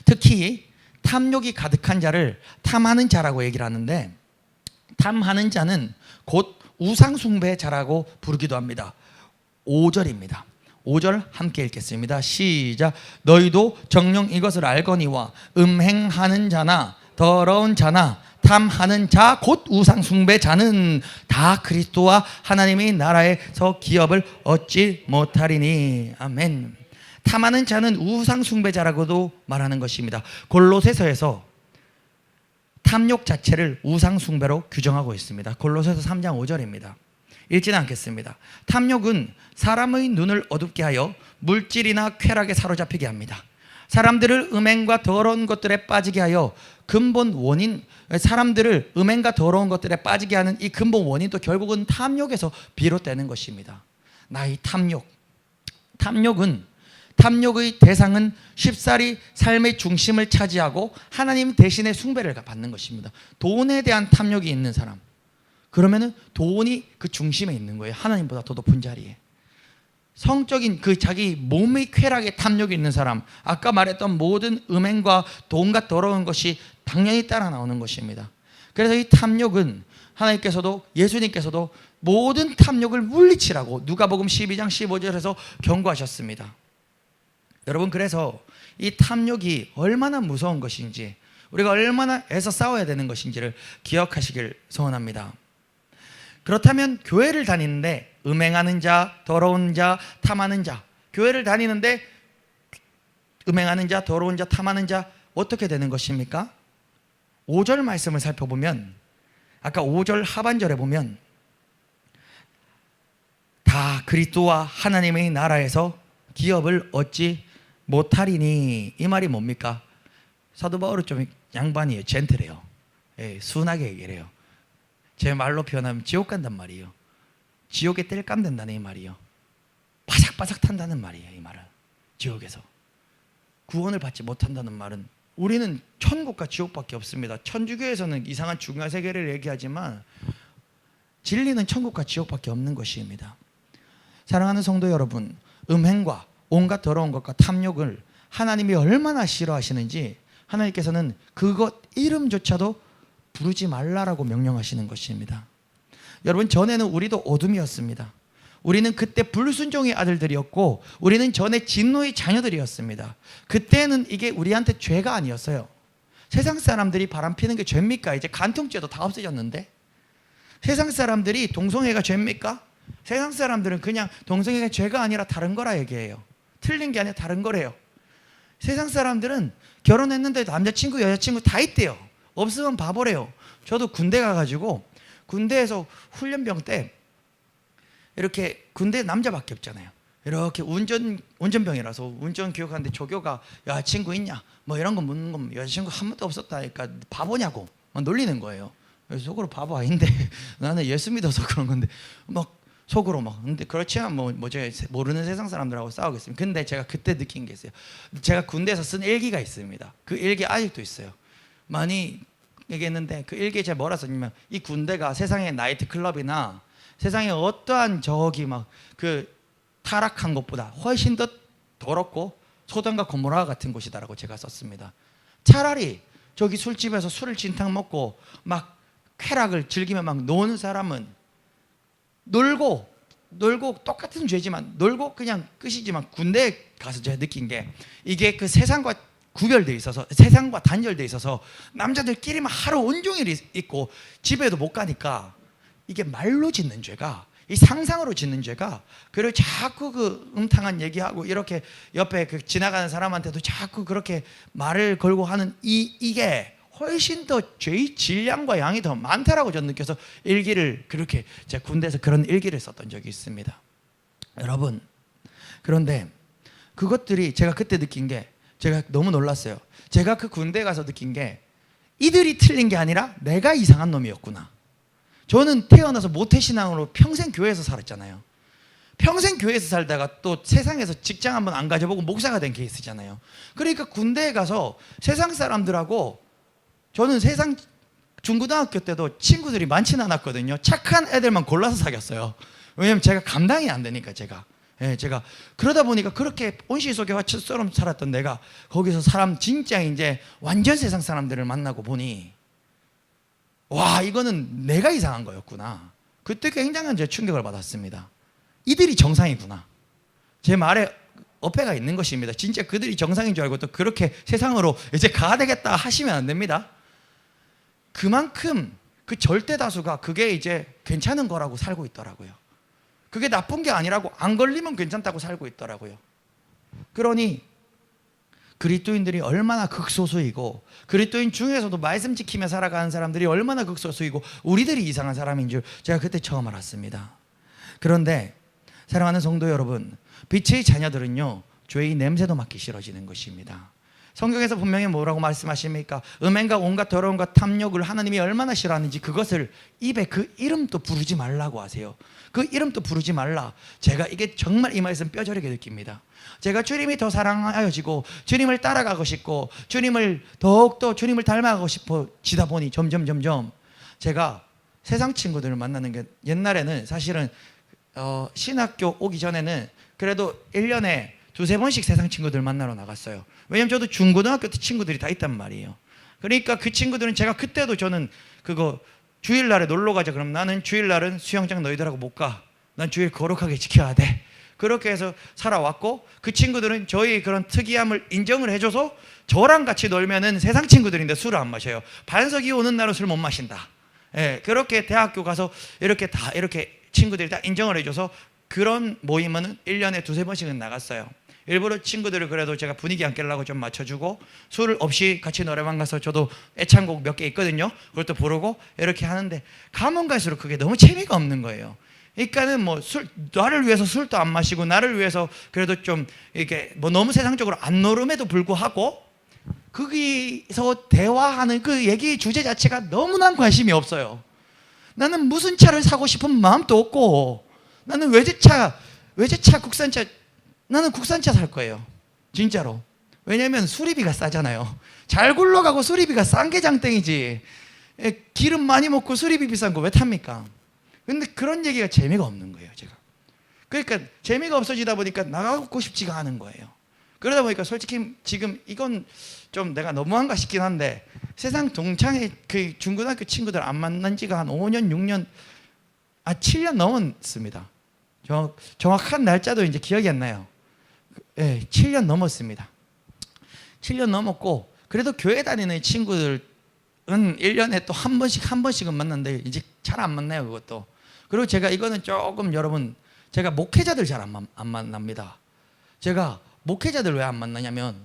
특히 탐욕이 가득한 자를 탐하는 자라고 얘기를 하는데, 탐하는 자는 곧 우상숭배의 자라고 부르기도 합니다. 5절입니다. 5절 함께 읽겠습니다. 시작. 너희도 정녕 이것을 알거니와 음행하는 자나 더러운 자나 탐하는 자 곧 우상숭배자는 다 그리스도와 하나님의 나라에서 기업을 얻지 못하리니. 아멘. 탐하는 자는 우상숭배자라고도 말하는 것입니다. 골로새서에서 탐욕 자체를 우상숭배로 규정하고 있습니다. 골로새서 3장 5절입니다. 읽지는 않겠습니다. 탐욕은 사람의 눈을 어둡게 하여 물질이나 쾌락에 사로잡히게 합니다. 사람들을 음행과 더러운 것들에 빠지게 하여 근본 원인, 사람들을 음행과 더러운 것들에 빠지게 하는 이 근본 원인도 결국은 탐욕에서 비롯되는 것입니다. 나의 탐욕의 대상은 쉽사리 삶의 중심을 차지하고 하나님 대신에 숭배를 받는 것입니다. 돈에 대한 탐욕이 있는 사람, 그러면은 돈이 그 중심에 있는 거예요. 하나님보다 더 높은 자리에. 성적인 그 자기 몸의 쾌락에 탐욕이 있는 사람, 아까 말했던 모든 음행과 돈과 더러운 것이 당연히 따라 나오는 것입니다. 그래서 이 탐욕은 하나님께서도 예수님께서도 모든 탐욕을 물리치라고 누가복음 12장 15절에서 경고하셨습니다. 여러분, 그래서 이 탐욕이 얼마나 무서운 것인지, 우리가 얼마나 애써 싸워야 되는 것인지를 기억하시길 소원합니다. 그렇다면 교회를 다니는데 음행하는 자, 더러운 자, 탐하는 자, 교회를 다니는데 음행하는 자, 더러운 자, 탐하는 자 어떻게 되는 것입니까? 5절 말씀을 살펴보면, 아까 5절 하반절에 보면 다 그리스도와 하나님의 나라에서 기업을 얻지 못하리니, 이 말이 뭡니까? 사도 바울은 좀 양반이에요. 젠틀해요. 순하게 얘기를 해요. 제 말로 표현하면 지옥 간단 말이에요. 지옥에 뗄감 된다는 이 말이에요. 바삭바삭 탄다는 말이에요. 이 말은 지옥에서 구원을 받지 못한다는 말은, 우리는 천국과 지옥밖에 없습니다. 천주교에서는 이상한 중간 세계를 얘기하지만 진리는 천국과 지옥밖에 없는 것입니다. 사랑하는 성도 여러분, 음행과 온갖 더러운 것과 탐욕을 하나님이 얼마나 싫어하시는지 하나님께서는 그것 이름조차도 부르지 말라라고 명령하시는 것입니다. 여러분, 전에는 우리도 어둠이었습니다. 우리는 그때 불순종의 아들들이었고, 우리는 전에 진노의 자녀들이었습니다. 그때는 이게 우리한테 죄가 아니었어요. 세상 사람들이 바람피는 게 죄입니까? 이제 간통죄도 다 없어졌는데, 세상 사람들이 동성애가 죄입니까? 세상 사람들은 그냥 동성애가 죄가 아니라 다른 거라 얘기해요. 틀린 게 아니라 다른 거래요. 세상 사람들은 결혼했는데 남자친구 여자친구 다 있대요. 없으면 바보래요. 저도 군대 가가지고 군대에서 훈련병 때 이렇게 군대 남자밖에 없잖아요. 이렇게 운전병이라서 운전 교육하는데 조교가 여자친구 있냐 뭐 이런 거 묻는 거 여자친구 한 번도 없었다니까 바보냐고 막 놀리는 거예요. 그래서 속으로 바보 아닌데 나는 예수 믿어서 그런 건데 막 속으로 막 근데 그렇지만 뭐 제가 모르는 세상 사람들하고 싸우겠습니다. 근데 제가 그때 느낀 게 있어요. 제가 군대에서 쓴 일기가 있습니다. 그 일기 아직도 있어요. 많이 얘기했는데 그 일기에 제가 뭐라 썼냐면 이 군대가 세상의 나이트 클럽이나 세상에 어떠한 저기 막 그 타락한 것보다 훨씬 더 더럽고 소돔과 고모라 같은 곳이다라고 제가 썼습니다. 차라리 저기 술집에서 술을 진탕 먹고 막 쾌락을 즐기며 막 노는 사람은 놀고 똑같은 죄지만 놀고 그냥 끝이지만 군대에 가서 제가 느낀 게 이게 그 세상과 구별돼 있어서 세상과 단절돼 있어서 남자들끼리만 하루 온종일 있고 집에도 못 가니까 이게 말로 짓는 죄가 이 상상으로 짓는 죄가 그리고 자꾸 그 음탕한 얘기하고 이렇게 옆에 그 지나가는 사람한테도 자꾸 그렇게 말을 걸고 하는 이게 훨씬 더 죄의 질량과 양이 더 많다라고 저는 느껴서 일기를 그렇게 제가 군대에서 그런 일기를 썼던 적이 있습니다. 여러분 그런데 그것들이 제가 그때 느낀 게 제가 너무 놀랐어요. 제가 그 군대에 가서 느낀 게 이들이 틀린 게 아니라 내가 이상한 놈이었구나. 저는 태어나서 모태신앙으로 평생 교회에서 살았잖아요. 평생 교회에서 살다가 또 세상에서 직장 한번 안 가져보고 목사가 된 케이스잖아요. 그러니까 군대에 가서 세상 사람들하고 저는 세상 중고등학교 때도 친구들이 많지는 않았거든요. 착한 애들만 골라서 사귀었어요. 왜냐면 제가 감당이 안 되니까 제가 그러다 보니까 그렇게 온실 속에 화초처럼 살았던 내가 거기서 사람 진짜 이제 완전 세상 사람들을 만나고 보니 와 이거는 내가 이상한 거였구나. 그때 굉장한 제 충격을 받았습니다. 이들이 정상이구나. 제 말에 어폐가 있는 것입니다. 진짜 그들이 정상인 줄 알고 또 그렇게 세상으로 이제 가야 되겠다 하시면 안 됩니다. 그만큼 그 절대 다수가 그게 이제 괜찮은 거라고 살고 있더라고요. 그게 나쁜 게 아니라고 안 걸리면 괜찮다고 살고 있더라고요. 그러니 그리스도인들이 얼마나 극소수이고 그리스도인 중에서도 말씀 지키며 살아가는 사람들이 얼마나 극소수이고 우리들이 이상한 사람인 줄 제가 그때 처음 알았습니다. 그런데 사랑하는 성도 여러분, 빛의 자녀들은요 죄의 냄새도 맡기 싫어지는 것입니다. 성경에서 분명히 뭐라고 말씀하십니까? 음행과 온갖 더러움과 탐욕을 하나님이 얼마나 싫어하는지 그것을 입에 그 이름도 부르지 말라고 하세요. 그 이름도 부르지 말라. 제가 이게 정말 이 말씀 뼈저리게 느낍니다. 제가 주님이 더 사랑하여지고 주님을 따라가고 싶고 주님을 더욱더 주님을 닮아가고 싶어지다 보니 점점 제가 세상 친구들을 만나는 게 옛날에는 사실은 신학교 오기 전에는 그래도 1년에 두세 번씩 세상 친구들 만나러 나갔어요. 왜냐면 저도 중고등학교 때 친구들이 다 있단 말이에요. 그러니까 그 친구들은 제가 그때도 저는 그거 주일날에 놀러 가자 그러면 나는 주일날은 수영장 너희들하고 못 가. 난 주일 거룩하게 지켜야 돼. 그렇게 해서 살아왔고 그 친구들은 저희 그런 특이함을 인정을 해줘서 저랑 같이 놀면은 세상 친구들인데 술을 안 마셔요. 반석이 오는 날은 술 못 마신다. 예, 그렇게 대학교 가서 이렇게 다 이렇게 친구들이 다 인정을 해줘서 그런 모임은 1년에 두세 번씩은 나갔어요. 일부러 친구들을 그래도 제가 분위기 안 깨려고 좀 맞춰주고 술 없이 같이 노래방 가서 저도 애창곡 몇 개 있거든요. 그것도 부르고 이렇게 하는데 가면 갈수록 그게 너무 재미가 없는 거예요. 그러니까는 뭐 나를 위해서 술도 안 마시고 나를 위해서 그래도 좀 이렇게 뭐 너무 세상적으로 안 노름에도 불구하고 거기서 대화하는 그 얘기 주제 자체가 너무나 관심이 없어요. 나는 무슨 차를 사고 싶은 마음도 없고 나는 외제차 국산차 나는 국산차 살 거예요. 진짜로. 왜냐면 수리비가 싸잖아요. 잘 굴러가고 수리비가 싼 게 장땡이지. 기름 많이 먹고 수리비 비싼 거 왜 탑니까? 근데 그런 얘기가 재미가 없는 거예요, 제가. 그러니까 재미가 없어지다 보니까 나가고 싶지가 않은 거예요. 그러다 보니까 솔직히 지금 이건 좀 내가 너무한가 싶긴 한데 세상 동창의 그 중고등학교 친구들 안 만난 지가 한 5년, 6년, 7년 넘었습니다. 정확한 날짜도 이제 기억이 안 나요. 7년 넘었습니다. 7년 넘었고 그래도 교회 다니는 친구들은 1년에 또 한 번씩은 만났는데 이제 잘 안 만나요, 그것도. 그리고 제가 이거는 조금 여러분 제가 목회자들 잘 안 만납니다. 제가 목회자들 왜 안 만나냐면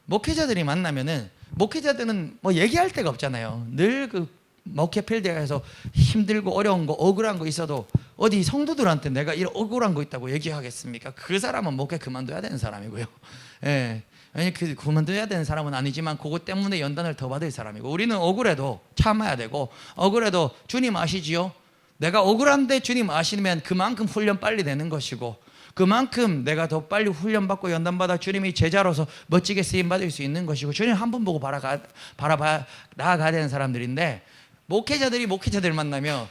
목회자들이 만나면은 목회자들은 뭐 얘기할 데가 없잖아요. 늘 그 목회 필드에서 힘들고 어려운 거 억울한 거 있어도 어디 성도들한테 내가 이런 억울한 거 있다고 얘기하겠습니까? 그 사람은 목회 그만둬야 되는 사람이고요. 예. 아니 그 그만둬야 되는 사람은 아니지만 그것 때문에 연단을 더 받을 사람이고, 우리는 억울해도 참아야 되고, 억울해도 주님 아시지요? 내가 억울한데 주님 아시면 그만큼 훈련 빨리 되는 것이고, 그만큼 내가 더 빨리 훈련받고 연단받아 주님이 제자로서 멋지게 쓰임받을 수 있는 것이고, 주님 한 번 보고 바라봐 나아가야 되는 사람들인데, 목회자들이 목회자들 만나면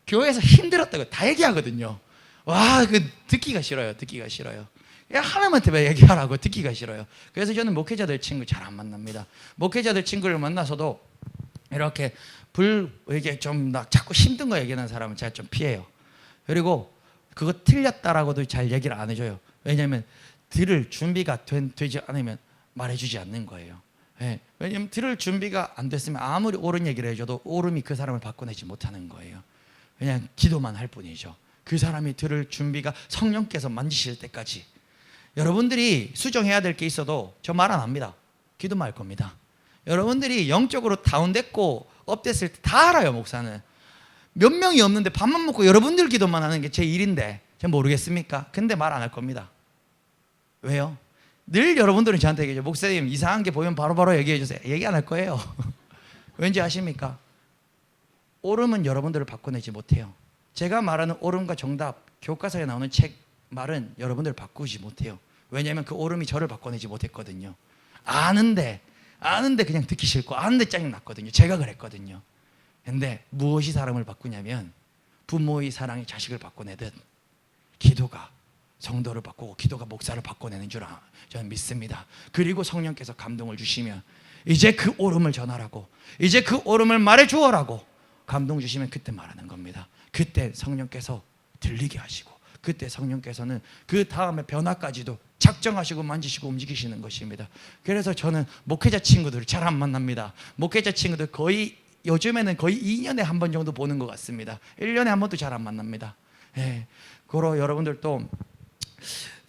교회에서 힘들었다고 다 얘기하거든요. 와, 그 듣기가 싫어요. 듣기가 싫어요. 야, 하나님한테 왜 얘기하라고. 듣기가 싫어요. 그래서 저는 목회자들 친구 잘 안 만납니다. 목회자들 친구를 만나서도 이렇게 이게 좀 자꾸 힘든 거 얘기하는 사람은 제가 좀 피해요. 그리고 그거 틀렸다라고도 잘 얘기를 안 해줘요. 왜냐하면 들을 준비가 되지 않으면 말해주지 않는 거예요. 네. 왜냐하면 들을 준비가 안 됐으면 아무리 옳은 얘기를 해줘도 옳음이 그 사람을 바꿔내지 못하는 거예요. 그냥 기도만 할 뿐이죠. 그 사람이 들을 준비가 성령께서 만지실 때까지. 여러분들이 수정해야 될 게 있어도 저 말 안 합니다. 기도만 할 겁니다. 여러분들이 영적으로 다운됐고 업됐을 때 다 알아요. 목사는 몇 명이 없는데 밥만 먹고 여러분들 기도만 하는 게 제 일인데 제가 모르겠습니까? 근데 말 안 할 겁니다. 왜요? 늘 여러분들은 저한테 얘기해요. 목사님 이상한 게 보이면 바로바로 얘기해 주세요. 얘기 안 할 거예요. 왠지 아십니까? 옳음은 여러분들을 바꿔내지 못해요. 제가 말하는 옳음과 정답, 교과서에 나오는 책 말은 여러분들을 바꾸지 못해요. 왜냐하면 그 옳음이 저를 바꿔내지 못했거든요. 아는데 그냥 듣기 싫고, 아는데 짜증 났거든요. 제가 그랬거든요. 근데 무엇이 사람을 바꾸냐면, 부모의 사랑이 자식을 바꿔내듯 기도가 성도를 바꾸고 기도가 목사를 바꿔내는 줄 저는 믿습니다. 그리고 성령께서 감동을 주시면 이제 그 옳음을 전하라고, 이제 그 옳음을 말해 주어라고 감동 주시면 그때 말하는 겁니다. 그때 성령께서 들리게 하시고, 그때 성령께서는 그 다음에 변화까지도 작정하시고 만지시고 움직이시는 것입니다. 그래서 저는 목회자 친구들을 잘 안 만납니다. 목회자 친구들 요즘에는 거의 2년에 한 번 정도 보는 것 같습니다. 1년에 한 번도 잘 안 만납니다. 예. 그러 여러분들도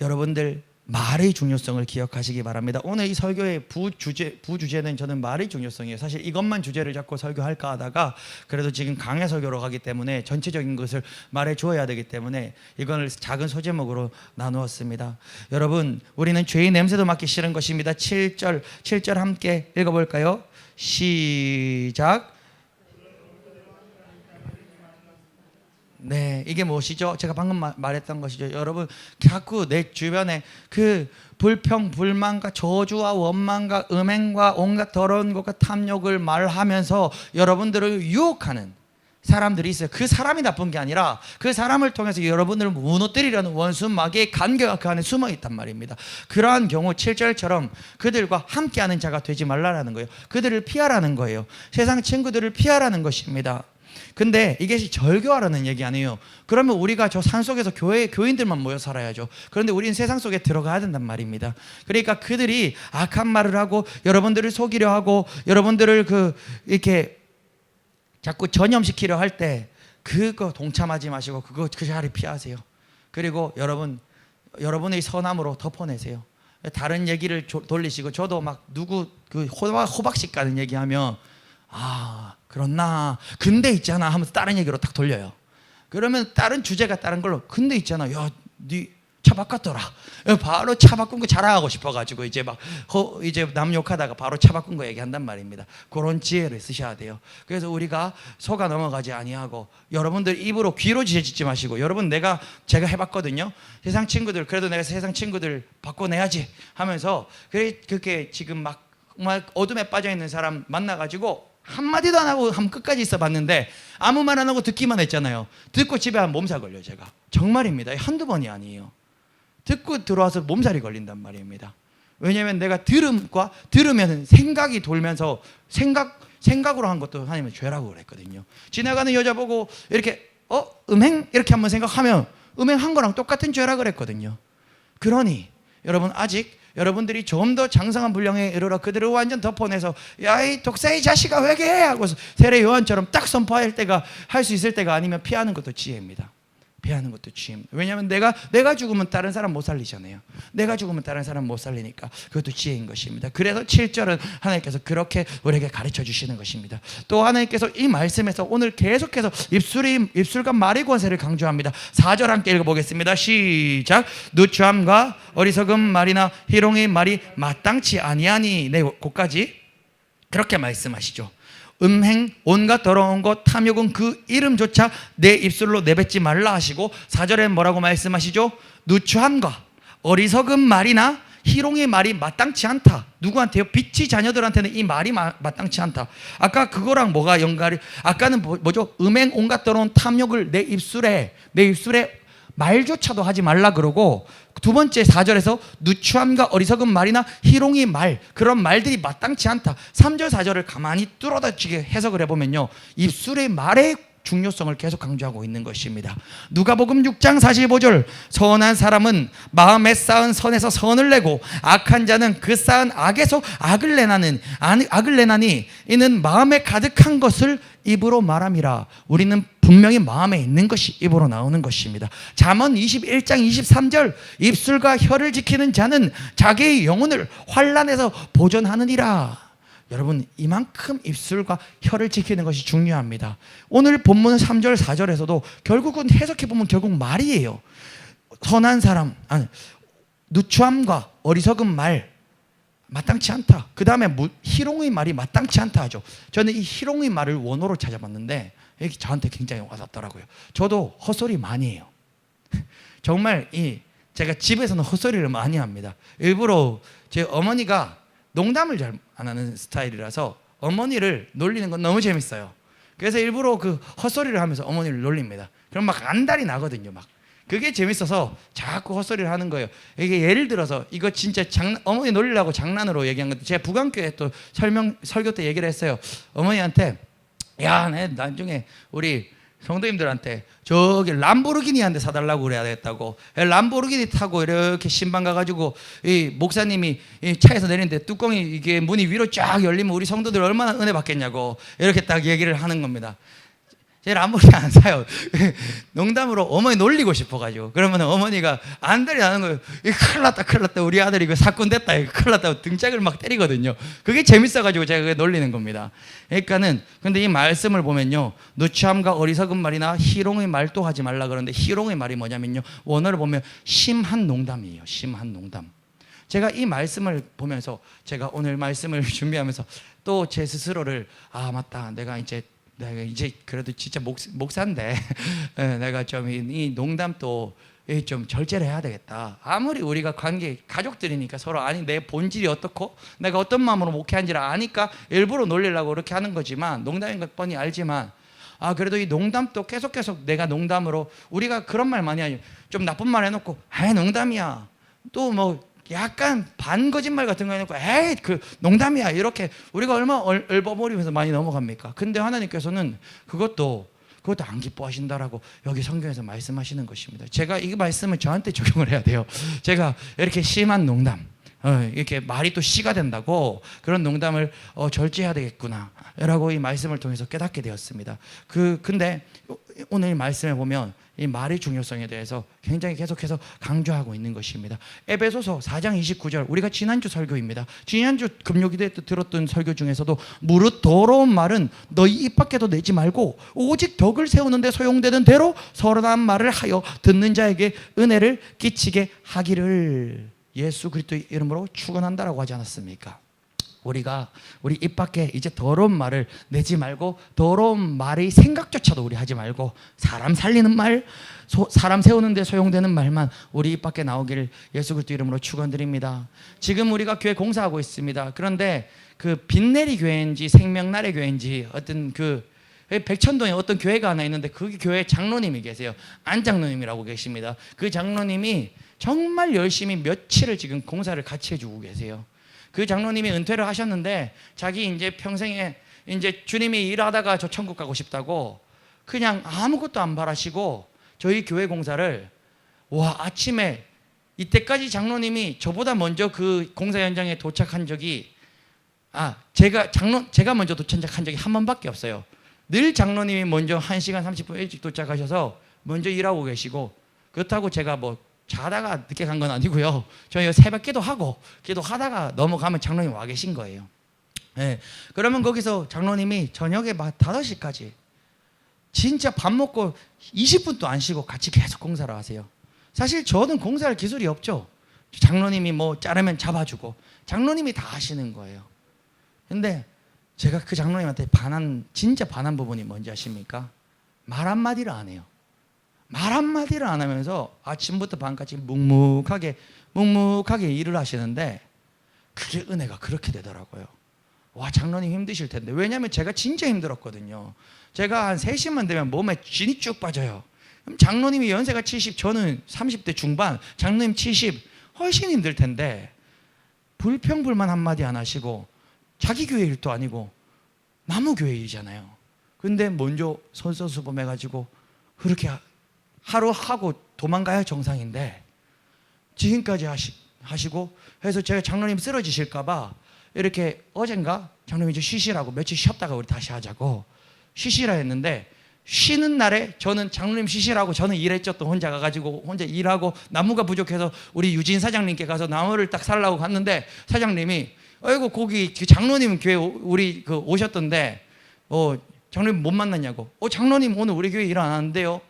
여러분들 말의 중요성을 기억하시기 바랍니다. 오늘 이 설교의 부주제는 저는 말의 중요성이에요. 사실 이것만 주제를 잡고 설교할까 하다가 그래도 지금 강해 설교로 가기 때문에 전체적인 것을 말해 주어야 되기 때문에 이걸 작은 소제목으로 나누었습니다. 여러분, 우리는 죄의 냄새도 맡기 싫은 것입니다. 7절 함께 읽어볼까요? 시작. 네, 이게 무엇이죠? 제가 방금 말했던 것이죠. 여러분, 자꾸 내 주변에 그 불평, 불만과 저주와 원망과 음행과 온갖 더러운 것과 탐욕을 말하면서 여러분들을 유혹하는 사람들이 있어요. 그 사람이 나쁜 게 아니라 그 사람을 통해서 여러분들을 무너뜨리려는 원수 마귀의 간계가 그 안에 숨어 있단 말입니다. 그러한 경우 7절처럼 그들과 함께하는 자가 되지 말라라는 거예요. 그들을 피하라는 거예요. 세상 친구들을 피하라는 것입니다. 근데 이것이 절교하라는 얘기 아니에요. 그러면 우리가 저 산속에서 교인들만 모여 살아야죠. 그런데 우리는 세상 속에 들어가야 된단 말입니다. 그러니까 그들이 악한 말을 하고 여러분들을 속이려 하고 여러분들을 이렇게 자꾸 전염시키려 할 때 그거 동참하지 마시고 그 자리 피하세요. 그리고 여러분의 선함으로 덮어내세요. 다른 얘기를 돌리시고, 저도 막 누구 호박씨 가는 얘기하면 그렇나 근데 있잖아 하면서 다른 얘기로 딱 돌려요. 그러면 다른 주제가 다른 걸로 근데 있잖아, 야, 네 차 바꿨더라. 바로 차 바꾼 거 자랑하고 싶어가지고 이제 남 욕하다가 바로 차 바꾼 거 얘기한단 말입니다. 그런 지혜를 쓰셔야 돼요. 그래서 우리가 속아 넘어가지 아니하고, 여러분들 입으로 귀로 지혜짓지 마시고, 여러분 제가 해봤거든요. 세상 친구들, 그래도 내가 세상 친구들 바꿔내야지 하면서 그렇게 지금 막 어둠에 빠져있는 사람 만나가지고 한마디도 안 하고 끝까지 있어 봤는데 아무 말 안 하고 듣기만 했잖아요. 듣고 집에 한 몸살 걸려요. 제가 정말입니다. 한두 번이 아니에요. 듣고 들어와서 몸살이 걸린단 말입니다. 왜냐하면 내가 들으면 생각이 돌면서 생각으로 한 것도 하나님은 죄라고 그랬거든요. 지나가는 여자 보고 이렇게 음행 이렇게 한번 생각하면 음행한 거랑 똑같은 죄라 그랬거든요. 그러니 여러분, 아직 여러분들이 좀 더 장성한 분량에 이르러 그들을 완전 덮어내서 야, 이 독사의 자식아 회개해 하고 세례 요한처럼 딱 선포할 수 있을 때가 아니면 피하는 것도 지혜입니다. 배하는 것도 지혜입니다. 왜냐하면 내가 죽으면 다른 사람 못 살리잖아요. 내가 죽으면 다른 사람 못 살리니까 그것도 지혜인 것입니다. 그래서 7절은 하나님께서 그렇게 우리에게 가르쳐 주시는 것입니다. 또 하나님께서 이 말씀에서 오늘 계속해서 입술과 말의 권세를 강조합니다. 4절 함께 읽어보겠습니다. 시작. 누추함과 어리석은 말이나 희롱의 말이 마땅치 아니하니. 네, 거기까지 그렇게 말씀하시죠. 음행, 온갖 더러운 것, 탐욕은 그 이름조차 내 입술로 내뱉지 말라 하시고 4절에 뭐라고 말씀하시죠? 누추함과 어리석은 말이나 희롱의 말이 마땅치 않다. 누구한테요? 빛의 자녀들한테는 이 말이 마땅치 않다. 아까 그거랑 뭐가 연관이? 아까는 뭐죠? 음행, 온갖 더러운 탐욕을 내 입술에 말조차도 하지 말라 그러고, 두 번째 4절에서 누추함과 어리석은 말이나 희롱의 말, 그런 말들이 마땅치 않다. 3절 4절을 가만히 뚫어다지게 해석을 해보면요, 입술의 말의 중요성을 계속 강조하고 있는 것입니다. 누가복음 6장 45절, 선한 사람은 마음에 쌓은 선에서 선을 내고 악한 자는 그 쌓은 악에서 악을 내나니 이는 마음에 가득한 것을 입으로 말함이라. 우리는 분명히 마음에 있는 것이 입으로 나오는 것입니다. 잠언 21장 23절, 입술과 혀를 지키는 자는 자기의 영혼을 환난에서 보존하느니라. 여러분, 이만큼 입술과 혀를 지키는 것이 중요합니다. 오늘 본문 3절 4절에서도 결국은 해석해보면 결국 말이에요. 선한 사람, 누추함과 어리석은 말 마땅치 않다. 그 다음에 희롱의 말이 마땅치 않다 하죠. 저는 이 희롱의 말을 원어로 찾아봤는데 이게 저한테 굉장히 와닿더라고요. 저도 헛소리 많이 해요. 정말 제가 집에서는 헛소리를 많이 합니다. 일부러 제 어머니가 농담을 잘 안 하는 스타일이라서 어머니를 놀리는 건 너무 재밌어요. 그래서 일부러 그 헛소리를 하면서 어머니를 놀립니다. 그럼 막 안달이 나거든요. 막 그게 재밌어서 자꾸 헛소리를 하는 거예요. 이게 예를 들어서 이거 진짜 어머니 놀리려고 장난으로 얘기한 건데, 제가 부강교회 또 설교 때 얘기를 했어요. 어머니한테, 야, 내 나중에 우리 성도님들한테 저기 람보르기니 한 대 사달라고 그래야 되겠다고. 람보르기니 타고 이렇게 신방 가가지고 이 목사님이 이 차에서 내리는데 뚜껑이 이게 문이 위로 쫙 열리면 우리 성도들 얼마나 은혜 받겠냐고 이렇게 딱 얘기를 하는 겁니다. 제 람보르기니 안 사요. 농담으로 어머니 놀리고 싶어가지고. 그러면 어머니가 안달이 나는 거예요. 큰일 났다. 우리 아들이 이거 사건 됐다. 큰일 났다. 등짝을 막 때리거든요. 그게 재밌어가지고 제가 그게 놀리는 겁니다. 그러니까는, 근데 이 말씀을 보면요, 누추함과 어리석은 말이나 희롱의 말도 하지 말라 그러는데, 희롱의 말이 뭐냐면요, 원어를 보면 심한 농담이에요. 심한 농담. 제가 이 말씀을 보면서, 제가 오늘 말씀을 준비하면서 또 제 스스로를, 맞다, 내가 이제 그래도 진짜 목사인데 내가 좀 이 농담도 좀 절제를 해야 되겠다. 아무리 우리가 가족들이니까 서로 내 본질이 어떻고 내가 어떤 마음으로 목회한지를 아니까 일부러 놀리려고 그렇게 하는 거지만, 농담인 것 뻔히 알지만, 그래도 이 농담도 계속 내가 농담으로, 우리가 그런 말 많이 하죠. 좀 나쁜 말 해놓고 농담이야. 또 뭐 약간 반 거짓말 같은 거 해놓고 그 농담이야, 이렇게 우리가 얼마나 얼버무리면서 많이 넘어갑니까? 근데 하나님께서는 그것도 안 기뻐하신다라고 여기 성경에서 말씀하시는 것입니다. 제가 이 말씀을 저한테 적용을 해야 돼요. 제가 이렇게 심한 농담, 이렇게 말이 또 씨가 된다고, 그런 농담을 절제해야 되겠구나 라고 이 말씀을 통해서 깨닫게 되었습니다. 근데 오늘 이 말씀에 보면 이 말의 중요성에 대해서 굉장히 계속해서 강조하고 있는 것입니다. 에베소서 4장 29절, 우리가 지난주 설교입니다. 지난주 금요기도에 들었던 설교 중에서도, 무릇 더러운 말은 너희 입 밖에도 내지 말고 오직 덕을 세우는 데 소용되는 대로 선한 말을 하여 듣는 자에게 은혜를 끼치게 하기를 예수 그리스도의 이름으로 축원한다라고 하지 않았습니까? 우리가 우리 입 밖에 이제 더러운 말을 내지 말고, 더러운 말의 생각조차도 우리 하지 말고, 사람 살리는 말, 사람 세우는 데 소용되는 말만 우리 입 밖에 나오기를 예수 그리스도 이름으로 축원드립니다. 지금 우리가 교회 공사하고 있습니다. 그런데 그 빛내리 교회인지 생명나래 교회인지 어떤 백천동에 어떤 교회가 하나 있는데, 그 교회 장로님이 계세요. 안 장로님이라고 계십니다. 그 장로님이 정말 열심히 며칠을 지금 공사를 같이 해주고 계세요. 그 장로님이 은퇴를 하셨는데, 자기 이제 평생에 이제 주님이 일하다가 저 천국 가고 싶다고 그냥 아무것도 안 바라시고 저희 교회 공사를, 아침에 이때까지 장로님이 저보다 먼저 그 공사 현장에 도착한 적이, 제가 먼저 도착한 적이 한 번밖에 없어요. 늘 장로님이 먼저 1시간 30분 일찍 도착하셔서 먼저 일하고 계시고, 그렇다고 제가 뭐 자다가 늦게 간 건 아니고요. 저희 새벽 기도하고 기도하다가 넘어가면 장로님 와 계신 거예요. 예. 그러면 거기서 장로님이 저녁에 막 5시까지 진짜 밥 먹고 20분도 안 쉬고 같이 계속 공사를 하세요. 사실 저는 공사할 기술이 없죠. 장로님이 뭐 자르면 잡아주고 장로님이 다 하시는 거예요. 근데 제가 그 장로님한테 진짜 반한 부분이 뭔지 아십니까? 말 한마디를 안 해요. 말 한마디를 안 하면서 아침부터 밤까지 묵묵하게 일을 하시는데, 그게 은혜가 그렇게 되더라고요. 와, 장로님 힘드실 텐데. 왜냐하면 제가 진짜 힘들었거든요. 제가 한 3시만 되면 몸에 진이 쭉 빠져요. 그럼 장로님이 연세가 70, 저는 30대 중반, 장로님 70, 훨씬 힘들 텐데 불평불만 한마디 안 하시고, 자기 교회 일도 아니고 남의 교회 일이잖아요. 근데 먼저 선서수범해가지고 그렇게 하루 하고 도망가야 정상인데, 지금까지 하시고 해서 제가 장로님 쓰러지실까봐 이렇게 어젠가 장로님 이제 쉬시라고 며칠 쉬었다가 우리 다시 하자고 쉬시라 했는데, 쉬는 날에 저는 장로님 쉬시라고 저는 일했죠. 또 혼자 가가지고 혼자 일하고 나무가 부족해서 우리 유진 사장님께 가서 나무를 딱 살라고 갔는데, 사장님이 아이고 거기 장로님 교회 우리 오셨던데 장로님 못 만났냐고. 장로님 오늘 우리 교회 일 안 하는데요.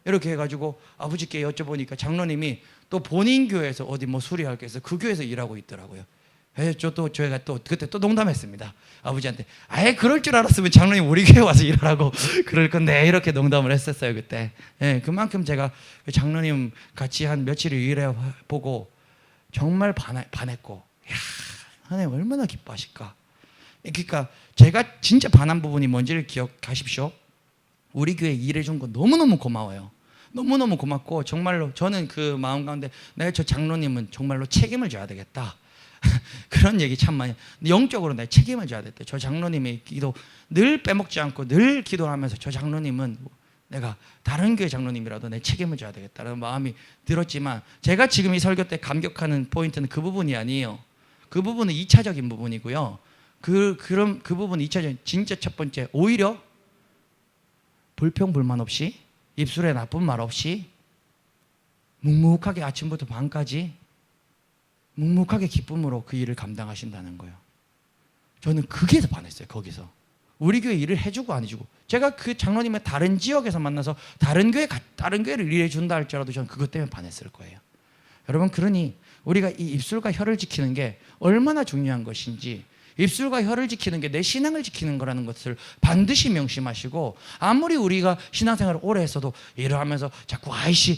이렇게 해가지고 아버지께 여쭤보니까 장로님이 또 본인 교회에서 어디 뭐 수리할 게 있어 그 교회에서 일하고 있더라고요. 저희가 또 그때 또 농담했습니다. 아버지한테 아예 그럴 줄 알았으면 장로님 우리 교회 와서 일하라고 그럴 건데, 이렇게 농담을 했었어요 그때. 그만큼 제가 장로님 같이 한 며칠을 일해 보고 정말 반했고, 이야, 하나님 얼마나 기뻐하실까. 그러니까 제가 진짜 반한 부분이 뭔지를 기억하십시오. 우리 교회 일해준 거 너무너무 고마워요. 너무너무 고맙고, 정말로 저는 그 마음 가운데 내가 저 장로님은 정말로 책임을 져야 되겠다. 그런 얘기 참 많이, 영적으로 내가 책임을 져야 되겠다. 저 장로님의 기도 늘 빼먹지 않고 늘 기도하면서 저 장로님은 내가 다른 교회 장로님이라도 내 책임을 져야 되겠다는 마음이 들었지만, 제가 지금 이 설교 때 감격하는 포인트는 그 부분이 아니에요. 그 부분은 2차적인 부분이고요. 그 부분 2차적인, 진짜 첫 번째, 오히려 불평불만 없이, 입술에 나쁜 말 없이 묵묵하게 아침부터 밤까지 묵묵하게 기쁨으로 그 일을 감당하신다는 거예요. 저는 그게 더 반했어요. 거기서 우리 교회 일을 해주고 안 해주고, 제가 그 장로님을 다른 지역에서 만나서 다른 교회를 일해 준다 할지라도 저는 그것 때문에 반했을 거예요. 여러분, 그러니 우리가 이 입술과 혀를 지키는 게 얼마나 중요한 것인지, 입술과 혀를 지키는 게 내 신앙을 지키는 거라는 것을 반드시 명심하시고, 아무리 우리가 신앙생활을 오래 했어도 일을 하면서 자꾸 아이씨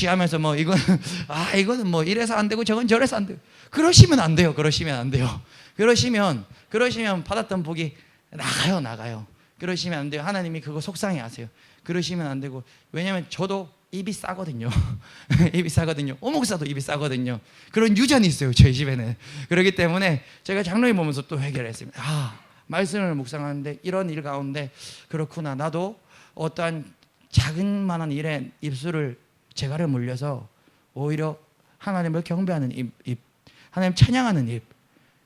하면서 뭐 이거는 뭐 이래서 안 되고 저건 저래서 안 되고 그러시면 안 돼요. 그러시면 받았던 복이 나가요. 그러시면 안 돼요. 하나님이 그거 속상해 하세요. 그러시면 안 되고, 왜냐하면 저도 입이 싸거든요. 입이 싸거든요. 오목사도 입이 싸거든요. 그런 유전이 있어요, 저희 집에는. 그렇기 때문에 제가 장로님 보면서 또 해결했습니다. 말씀을 묵상하는데 이런 일 가운데 그렇구나, 나도 어떠한 작은만한 일에 입술을 재갈을 물려서 오히려 하나님을 경배하는 입, 하나님 찬양하는 입,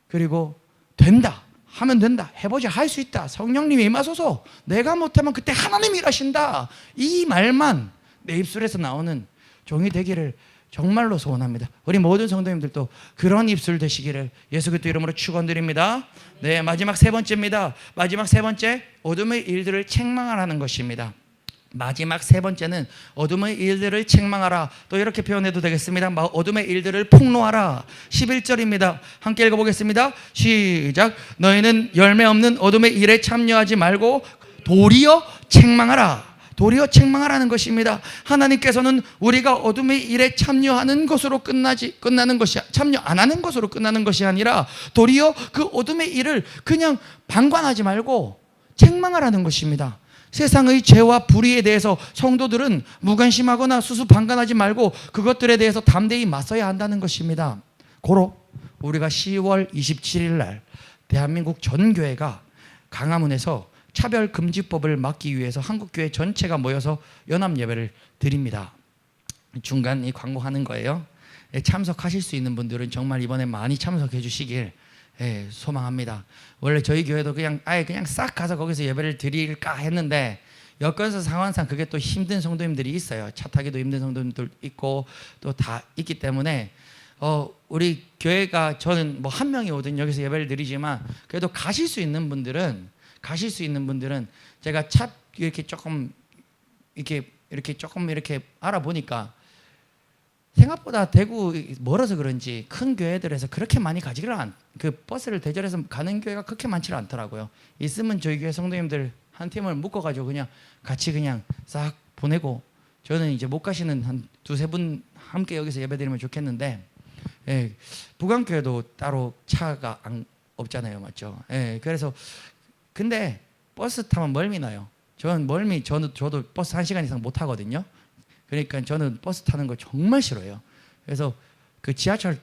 그리고 된다 하면 된다, 해보자, 할 수 있다, 성령님이 임하소서, 내가 못하면 그때 하나님이 일하신다, 이 말만 내 입술에서 나오는 종이 되기를 정말로 소원합니다. 우리 모든 성도님들도 그런 입술 되시기를 예수 그리스도 이름으로 축원드립니다. 네, 마지막 세 번째입니다. 마지막 세 번째, 어둠의 일들을 책망하라는 것입니다. 마지막 세 번째는 어둠의 일들을 책망하라. 또 이렇게 표현해도 되겠습니다. 어둠의 일들을 폭로하라. 11절입니다. 함께 읽어보겠습니다. 시작. 너희는 열매 없는 어둠의 일에 참여하지 말고 도리어 책망하라. 도리어 책망하라는 것입니다. 하나님께서는 우리가 어둠의 일에 참여하는 것으로 끝나는 것이, 참여 안 하는 것으로 끝나는 것이 아니라 도리어 그 어둠의 일을 그냥 방관하지 말고 책망하라는 것입니다. 세상의 죄와 불의에 대해서 성도들은 무관심하거나 수수방관하지 말고 그것들에 대해서 담대히 맞서야 한다는 것입니다. 고로 우리가 10월 27일 날 대한민국 전 교회가 강화문에서 차별금지법을 막기 위해서 한국교회 전체가 모여서 연합예배를 드립니다. 중간 이 광고하는 거예요. 참석하실 수 있는 분들은 정말 이번에 많이 참석해 주시길 소망합니다. 원래 저희 교회도 그냥 싹 가서 거기서 예배를 드릴까 했는데 여건상 상황상 그게 또 힘든 성도님들이 있어요. 차 타기도 힘든 성도님들 있고 또 다 있기 때문에 우리 교회가 저는 뭐 한 명이 오든 여기서 예배를 드리지만 그래도 가실 수 있는 분들은 제가 차 이렇게 조금 이렇게 알아보니까 생각보다 대구 멀어서 그런지 큰 교회들에서 그렇게 많이 가지를 그 버스를 대절해서 가는 교회가 그렇게 많지는 않더라고요. 있으면 저희 교회 성도님들 한 팀을 묶어가지고 그냥 같이 그냥 싹 보내고 저는 이제 못 가시는 한 두세 분 함께 여기서 예배드리면 좋겠는데 예, 부강교회도 따로 차가 없잖아요, 맞죠? 예, 그래서 근데 버스 타면 멀미 나요. 저도 버스 1시간 이상 못 타거든요. 그러니까 저는 버스 타는 거 정말 싫어요. 그래서 그 지하철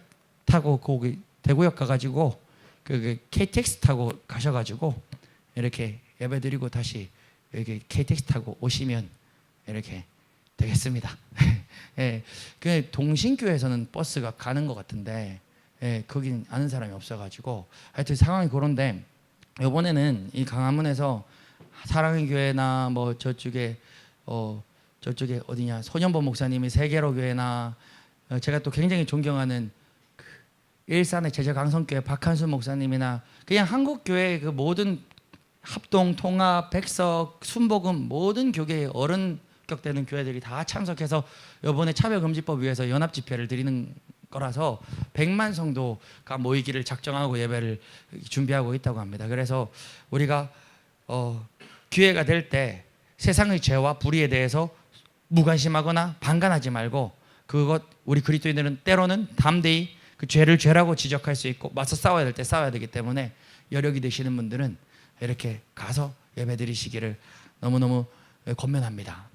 타고 거기 대구역 가가지고 그 KTX 타고 가셔가지고 이렇게 예배드리고 다시 이렇게 KTX 타고 오시면 이렇게 되겠습니다. 예, 그 동신교에서는 버스가 가는 것 같은데 예, 거긴 아는 사람이 없어가지고 하여튼 상황이 그런데 이번에는 이 강화문에서 사랑의 교회나 뭐 저쪽에 어디냐 소년보 목사님이 세계로 교회나 제가 또 굉장히 존경하는 그 일산의 제자강성교회 박한수 목사님이나 그냥 한국 교회 그 모든 합동, 통합, 백석, 순복음 모든 교계의 어른격되는 교회들이 다 참석해서 이번에 차별금지법 위해서 연합 집회를 드리는 거라서 100만 성도가 모이기를 작정하고 예배를 준비하고 있다고 합니다. 그래서 우리가 기회가 될 때 세상의 죄와 불의에 대해서 무관심하거나 방관하지 말고 그것 우리 그리스도인들은 때로는 담대히 그 죄를 죄라고 지적할 수 있고 맞서 싸워야 될 때 싸워야 되기 때문에 여력이 되시는 분들은 이렇게 가서 예배드리시기를 너무너무 권면합니다.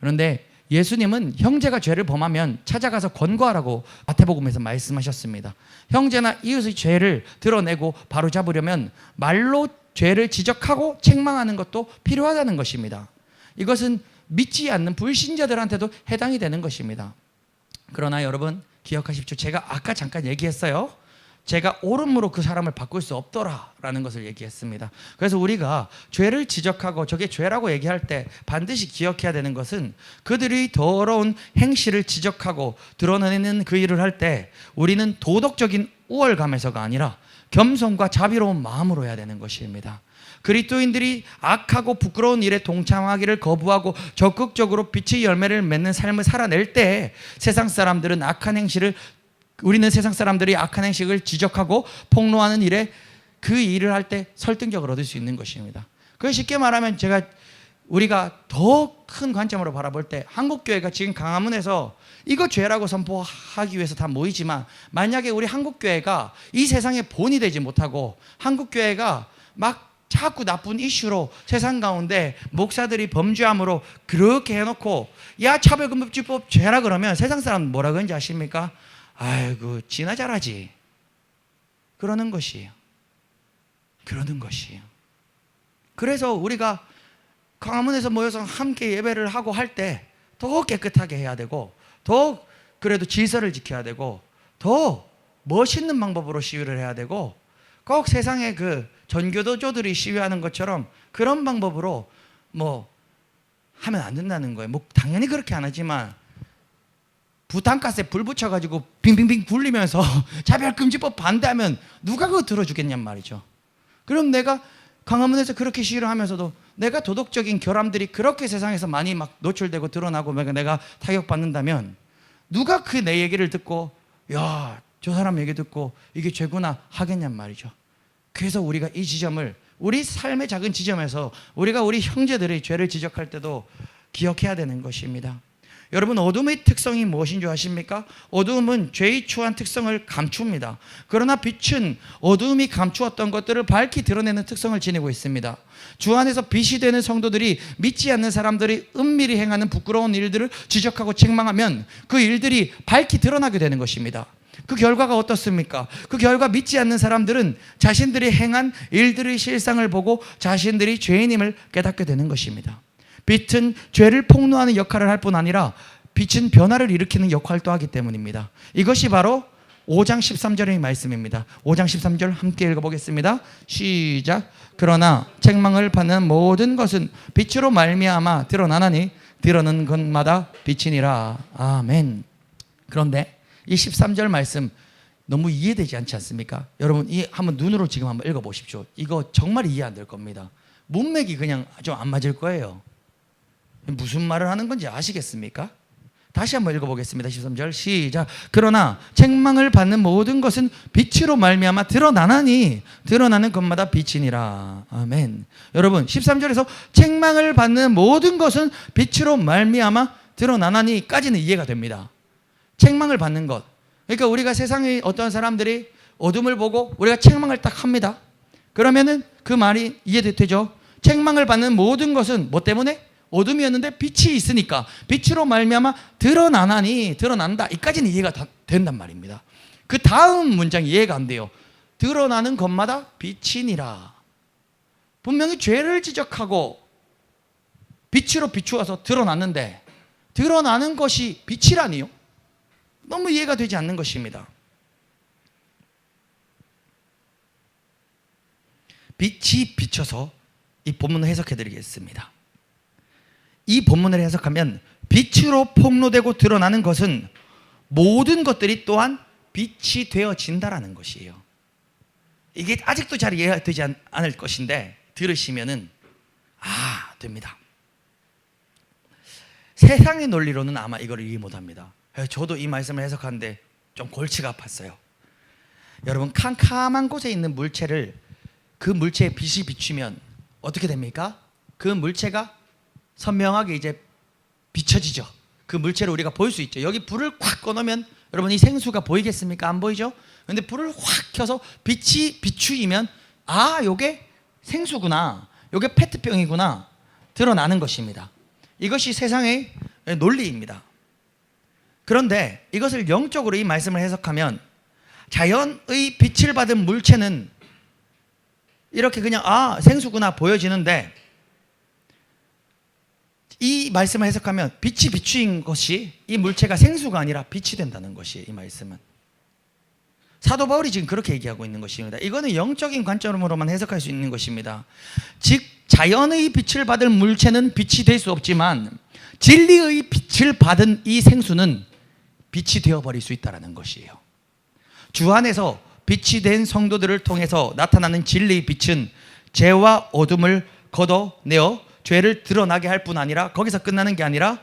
그런데 예수님은 형제가 죄를 범하면 찾아가서 권고하라고 마태복음에서 말씀하셨습니다. 형제나 이웃의 죄를 드러내고 바로잡으려면 말로 죄를 지적하고 책망하는 것도 필요하다는 것입니다. 이것은 믿지 않는 불신자들한테도 해당이 되는 것입니다. 그러나 여러분 기억하십시오. 제가 아까 잠깐 얘기했어요. 제가 옳음으로 그 사람을 바꿀 수 없더라라는 것을 얘기했습니다. 그래서 우리가 죄를 지적하고 저게 죄라고 얘기할 때 반드시 기억해야 되는 것은 그들이 더러운 행실을 지적하고 드러내는 그 일을 할 때 우리는 도덕적인 우월감에서가 아니라 겸손과 자비로운 마음으로 해야 되는 것입니다. 그리스도인들이 악하고 부끄러운 일에 동참하기를 거부하고 적극적으로 빛의 열매를 맺는 삶을 살아낼 때 우리는 세상 사람들이 악한 행식을 지적하고 폭로하는 일에 그 일을 할 때 설득력을 얻을 수 있는 것입니다. 그 쉽게 말하면 우리가 더 큰 관점으로 바라볼 때 한국교회가 지금 강화문에서 이거 죄라고 선포하기 위해서 다 모이지만 만약에 우리 한국교회가 이 세상의 본이 되지 못하고 한국교회가 막 자꾸 나쁜 이슈로 세상 가운데 목사들이 범죄함으로 그렇게 해놓고 야 차별금지법 죄라 그러면 세상 사람 뭐라 그런지 아십니까? 아이고 지나 잘하지 그러는 것이에요. 그래서 우리가 강화문에서 모여서 함께 예배를 하고 할 때 더 깨끗하게 해야 되고 더 그래도 질서를 지켜야 되고 더 멋있는 방법으로 시위를 해야 되고 꼭 세상의 그 전교도조들이 시위하는 것처럼 그런 방법으로 뭐 하면 안 된다는 거예요. 뭐 당연히 그렇게 안 하지만 부탄가스에 불 붙여가지고 빙빙빙 굴리면서 차별금지법 반대하면 누가 그거 들어주겠냔 말이죠. 그럼 내가 강화문에서 그렇게 시위를 하면서도 내가 도덕적인 결함들이 그렇게 세상에서 많이 막 노출되고 드러나고 내가 타격받는다면 누가 그 내 얘기를 듣고 야, 저 사람 얘기 듣고 이게 죄구나 하겠냔 말이죠. 그래서 우리가 이 지점을 우리 삶의 작은 지점에서 우리가 우리 형제들의 죄를 지적할 때도 기억해야 되는 것입니다. 여러분 어둠의 특성이 무엇인 줄 아십니까? 어둠은 죄의 추한 특성을 감춥니다. 그러나 빛은 어둠이 감추었던 것들을 밝히 드러내는 특성을 지니고 있습니다. 주 안에서 빛이 되는 성도들이 믿지 않는 사람들이 은밀히 행하는 부끄러운 일들을 지적하고 책망하면 그 일들이 밝히 드러나게 되는 것입니다. 그 결과가 어떻습니까? 그 결과 믿지 않는 사람들은 자신들이 행한 일들의 실상을 보고 자신들이 죄인임을 깨닫게 되는 것입니다. 빛은 죄를 폭로하는 역할을 할 뿐 아니라 빛은 변화를 일으키는 역할도 하기 때문입니다. 이것이 바로 5장 13절의 말씀입니다. 5장 13절 함께 읽어보겠습니다. 시작. 그러나 책망을 받는 모든 것은 빛으로 말미암아 드러나나니 드러나는 것마다 빛이니라. 아멘. 그런데 이 13절 말씀 너무 이해되지 않지 않습니까? 여러분 이 한번 눈으로 지금 한번 읽어보십시오. 이거 정말 이해 안 될 겁니다. 문맥이 그냥 좀 안 맞을 거예요. 무슨 말을 하는 건지 아시겠습니까? 다시 한번 읽어보겠습니다. 13절 시작. 그러나 책망을 받는 모든 것은 빛으로 말미암아 드러나나니 드러나는 것마다 빛이니라. 아멘. 여러분 13절에서 책망을 받는 모든 것은 빛으로 말미암아 드러나나니까지는 이해가 됩니다. 책망을 받는 것. 그러니까 우리가 세상의 어떤 사람들이 어둠을 보고 우리가 책망을 딱 합니다. 그러면은 그 말이 이해되죠? 책망을 받는 모든 것은 뭐 때문에? 어둠이었는데 빛이 있으니까 빛으로 말미암아 드러나나니 드러난다. 이까지는 이해가 된단 말입니다. 그 다음 문장이 이해가 안 돼요. 드러나는 것마다 빛이니라. 분명히 죄를 지적하고 빛으로 비추어서 드러났는데 드러나는 것이 빛이라니요? 너무 이해가 되지 않는 것입니다. 빛이 비춰서 이 본문을 해석해 드리겠습니다. 이 본문을 해석하면 빛으로 폭로되고 드러나는 것은 모든 것들이 또한 빛이 되어진다라는 것이에요. 이게 아직도 잘 이해가 되지 않을 것인데 들으시면은 됩니다. 세상의 논리로는 아마 이걸 이해 못합니다. 저도 이 말씀을 해석하는데 좀 골치가 아팠어요. 여러분 캄캄한 곳에 있는 물체를 그 물체에 빛이 비추면 어떻게 됩니까? 그 물체가 선명하게 이제 비춰지죠. 그 물체를 우리가 볼 수 있죠. 여기 불을 확 꺼놓으면 여러분 이 생수가 보이겠습니까? 안 보이죠? 근데 불을 확 켜서 빛이 비추이면 요게 생수구나, 요게 페트병이구나 드러나는 것입니다. 이것이 세상의 논리입니다. 그런데 이것을 영적으로 이 말씀을 해석하면 자연의 빛을 받은 물체는 이렇게 그냥 생수구나 보여지는데 이 말씀을 해석하면 빛이 비추인 것이 이 물체가 생수가 아니라 빛이 된다는 것이에요. 이 말씀은 사도 바울이 지금 그렇게 얘기하고 있는 것입니다. 이거는 영적인 관점으로만 해석할 수 있는 것입니다. 즉 자연의 빛을 받을 물체는 빛이 될 수 없지만 진리의 빛을 받은 이 생수는 빛이 되어버릴 수 있다는 것이에요. 주 안에서 빛이 된 성도들을 통해서 나타나는 진리의 빛은 죄와 어둠을 걷어내어 죄를 드러나게 할 뿐 아니라 거기서 끝나는 게 아니라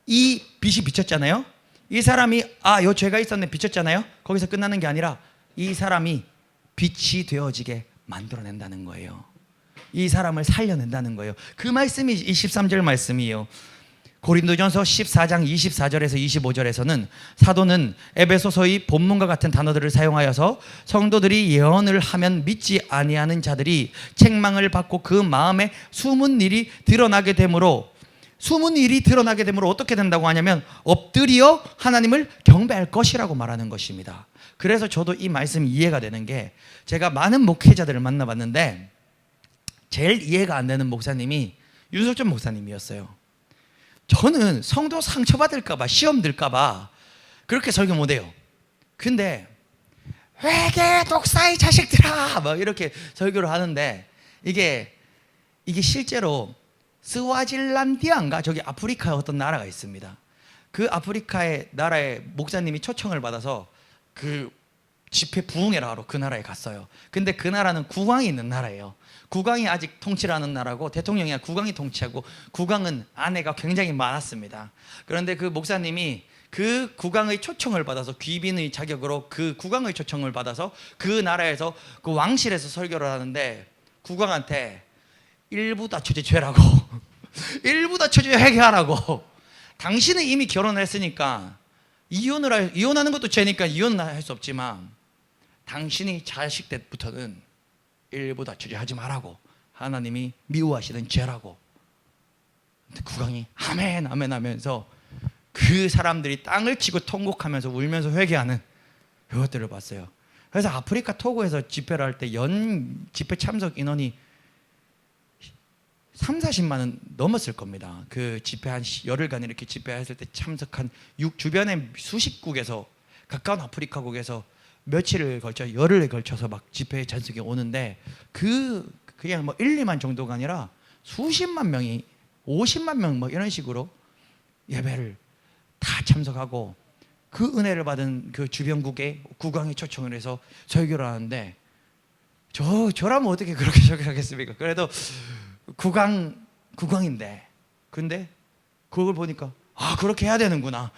이 빛이 비쳤잖아요. 이 사람이 요 죄가 있었네 비쳤잖아요. 거기서 끝나는 게 아니라 이 사람이 빛이 되어지게 만들어낸다는 거예요. 이 사람을 살려낸다는 거예요. 그 말씀이 이 13절 말씀이에요. 고린도전서 14장 24절에서 25절에서는 사도는 에베소서의 본문과 같은 단어들을 사용하여서 성도들이 예언을 하면 믿지 아니하는 자들이 책망을 받고 그 마음에 숨은 일이 드러나게 되므로 어떻게 된다고 하냐면 엎드려 하나님을 경배할 것이라고 말하는 것입니다. 그래서 저도 이 말씀이 이해가 되는 게 제가 많은 목회자들을 만나봤는데 제일 이해가 안 되는 목사님이 윤석준 목사님이었어요. 저는 성도 상처받을까봐 시험 들까봐 그렇게 설교 못해요. 근데 회개 독사의 자식들아 막 이렇게 설교를 하는데 이게 실제로 스와질란디아인가 저기 아프리카의 어떤 나라가 있습니다. 그 아프리카의 나라의 목사님이 초청을 받아서 그 집회 부흥회를 하러 그 나라에 갔어요. 근데 그 나라는 국왕이 있는 나라예요. 국왕이 아직 통치를 하는 나라고 대통령이 국왕이 통치하고 국왕은 아내가 굉장히 많았습니다. 그런데 그 목사님이 그 국왕의 초청을 받아서 귀빈의 자격으로 그 국왕의 초청을 받아서 그 나라에서 그 왕실에서 설교를 하는데 국왕한테 일부 다처제 죄라고 일부 다처제 회개하라고 당신은 이미 결혼을 했으니까 이혼하는 것도 죄니까 이혼은 할 수 없지만 당신이 자식 때부터는 일부 다처제 하지 말라고 하나님이 미워하시는 죄라고. 근데 국왕이 아멘 아멘 하면서 그 사람들이 땅을 치고 통곡하면서 울면서 회개하는 그것들을 봤어요. 그래서 아프리카 토고에서 집회를 할 때 연 집회 참석 인원이 30-40만은 넘었을 겁니다. 그 집회 한 열흘간 이렇게 집회했을 때 참석한 주변의 수십국에서 가까운 아프리카국에서 며칠을 걸쳐 열흘에 걸쳐서 막 집회에 찬석이 오는데 그냥 뭐 1, 2만 정도가 아니라 수십만 명이 50만 명 뭐 이런 식으로 예배를 다 참석하고 그 은혜를 받은 그 주변국에 국왕이 초청을 해서 설교를 하는데 저라면 어떻게 그렇게 설교하겠습니까? 그래도 국왕인데 근데 그걸 보니까 그렇게 해야 되는구나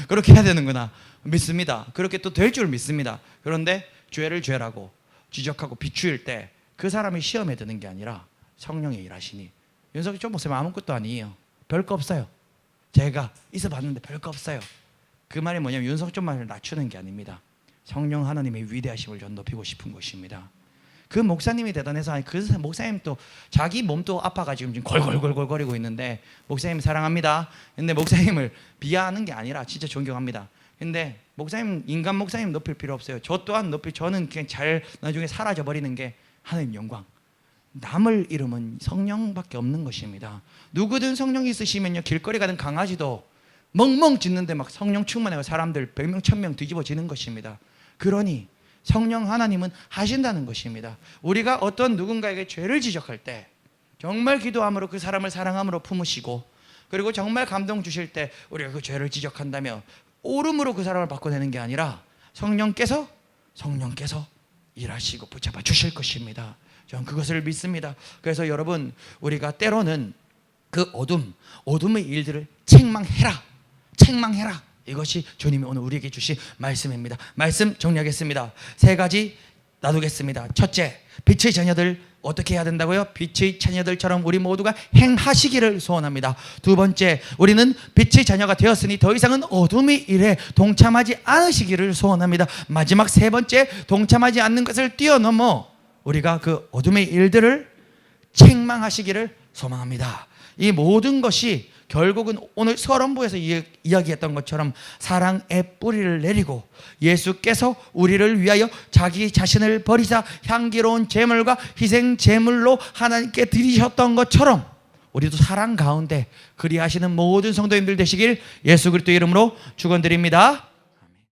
그렇게 해야 되는구나 믿습니다. 그렇게 또 될 줄 믿습니다. 그런데 죄를 죄라고 지적하고 비추일 때 그 사람이 시험에 드는 게 아니라 성령의 일하시니 윤석열 목사님 아무것도 아니에요. 별거 없어요. 제가 있어 봤는데 별거 없어요. 그 말이 뭐냐면 윤석열만을 낮추는 게 아닙니다. 성령 하나님의 위대하심을 전 높이고 싶은 것입니다. 그 목사님이 대단해서 그 목사님 또 자기 몸도 아파가지고 지금 골골골골거리고 있는데 목사님 사랑합니다. 근데 목사님을 비하하는 게 아니라 진짜 존경합니다. 근데 목사님 인간 목사님 높일 필요 없어요. 저 또한 저는 그냥 잘 나중에 사라져 버리는 게 하나님 영광. 남을 이름은 성령밖에 없는 것입니다. 누구든 성령이 있으시면요 길거리 가는 강아지도 멍멍 짖는데 막 성령 충만해서 사람들 100명 1000명 뒤집어지는 것입니다. 그러니 성령 하나님은 하신다는 것입니다. 우리가 어떤 누군가에게 죄를 지적할 때 정말 기도함으로 그 사람을 사랑함으로 품으시고 그리고 정말 감동 주실 때 우리가 그 죄를 지적한다며 오름으로 그 사람을 바꿔내는 게 아니라 성령께서 일하시고 붙잡아 주실 것입니다. 저는 그것을 믿습니다. 그래서 여러분 우리가 때로는 그 어둠의 일들을 책망해라. 이것이 주님이 오늘 우리에게 주신 말씀입니다. 말씀 정리하겠습니다. 3가지 놔두겠습니다. 첫째, 빛의 자녀들 어떻게 해야 된다고요? 빛의 자녀들처럼 우리 모두가 행하시기를 소원합니다. 두 번째, 우리는 빛의 자녀가 되었으니 더 이상은 어둠의 일에 동참하지 않으시기를 소원합니다. 마지막 3번째, 동참하지 않는 것을 뛰어넘어 우리가 그 어둠의 일들을 책망하시기를 소망합니다. 이 모든 것이 결국은 오늘 서론부에서 이야기했던 것처럼 사랑의 뿌리를 내리고 예수께서 우리를 위하여 자기 자신을 버리사 향기로운 제물과 희생 제물로 하나님께 드리셨던 것처럼 우리도 사랑 가운데 그리하시는 모든 성도님들 되시길 예수 그리스도 이름으로 축원드립니다.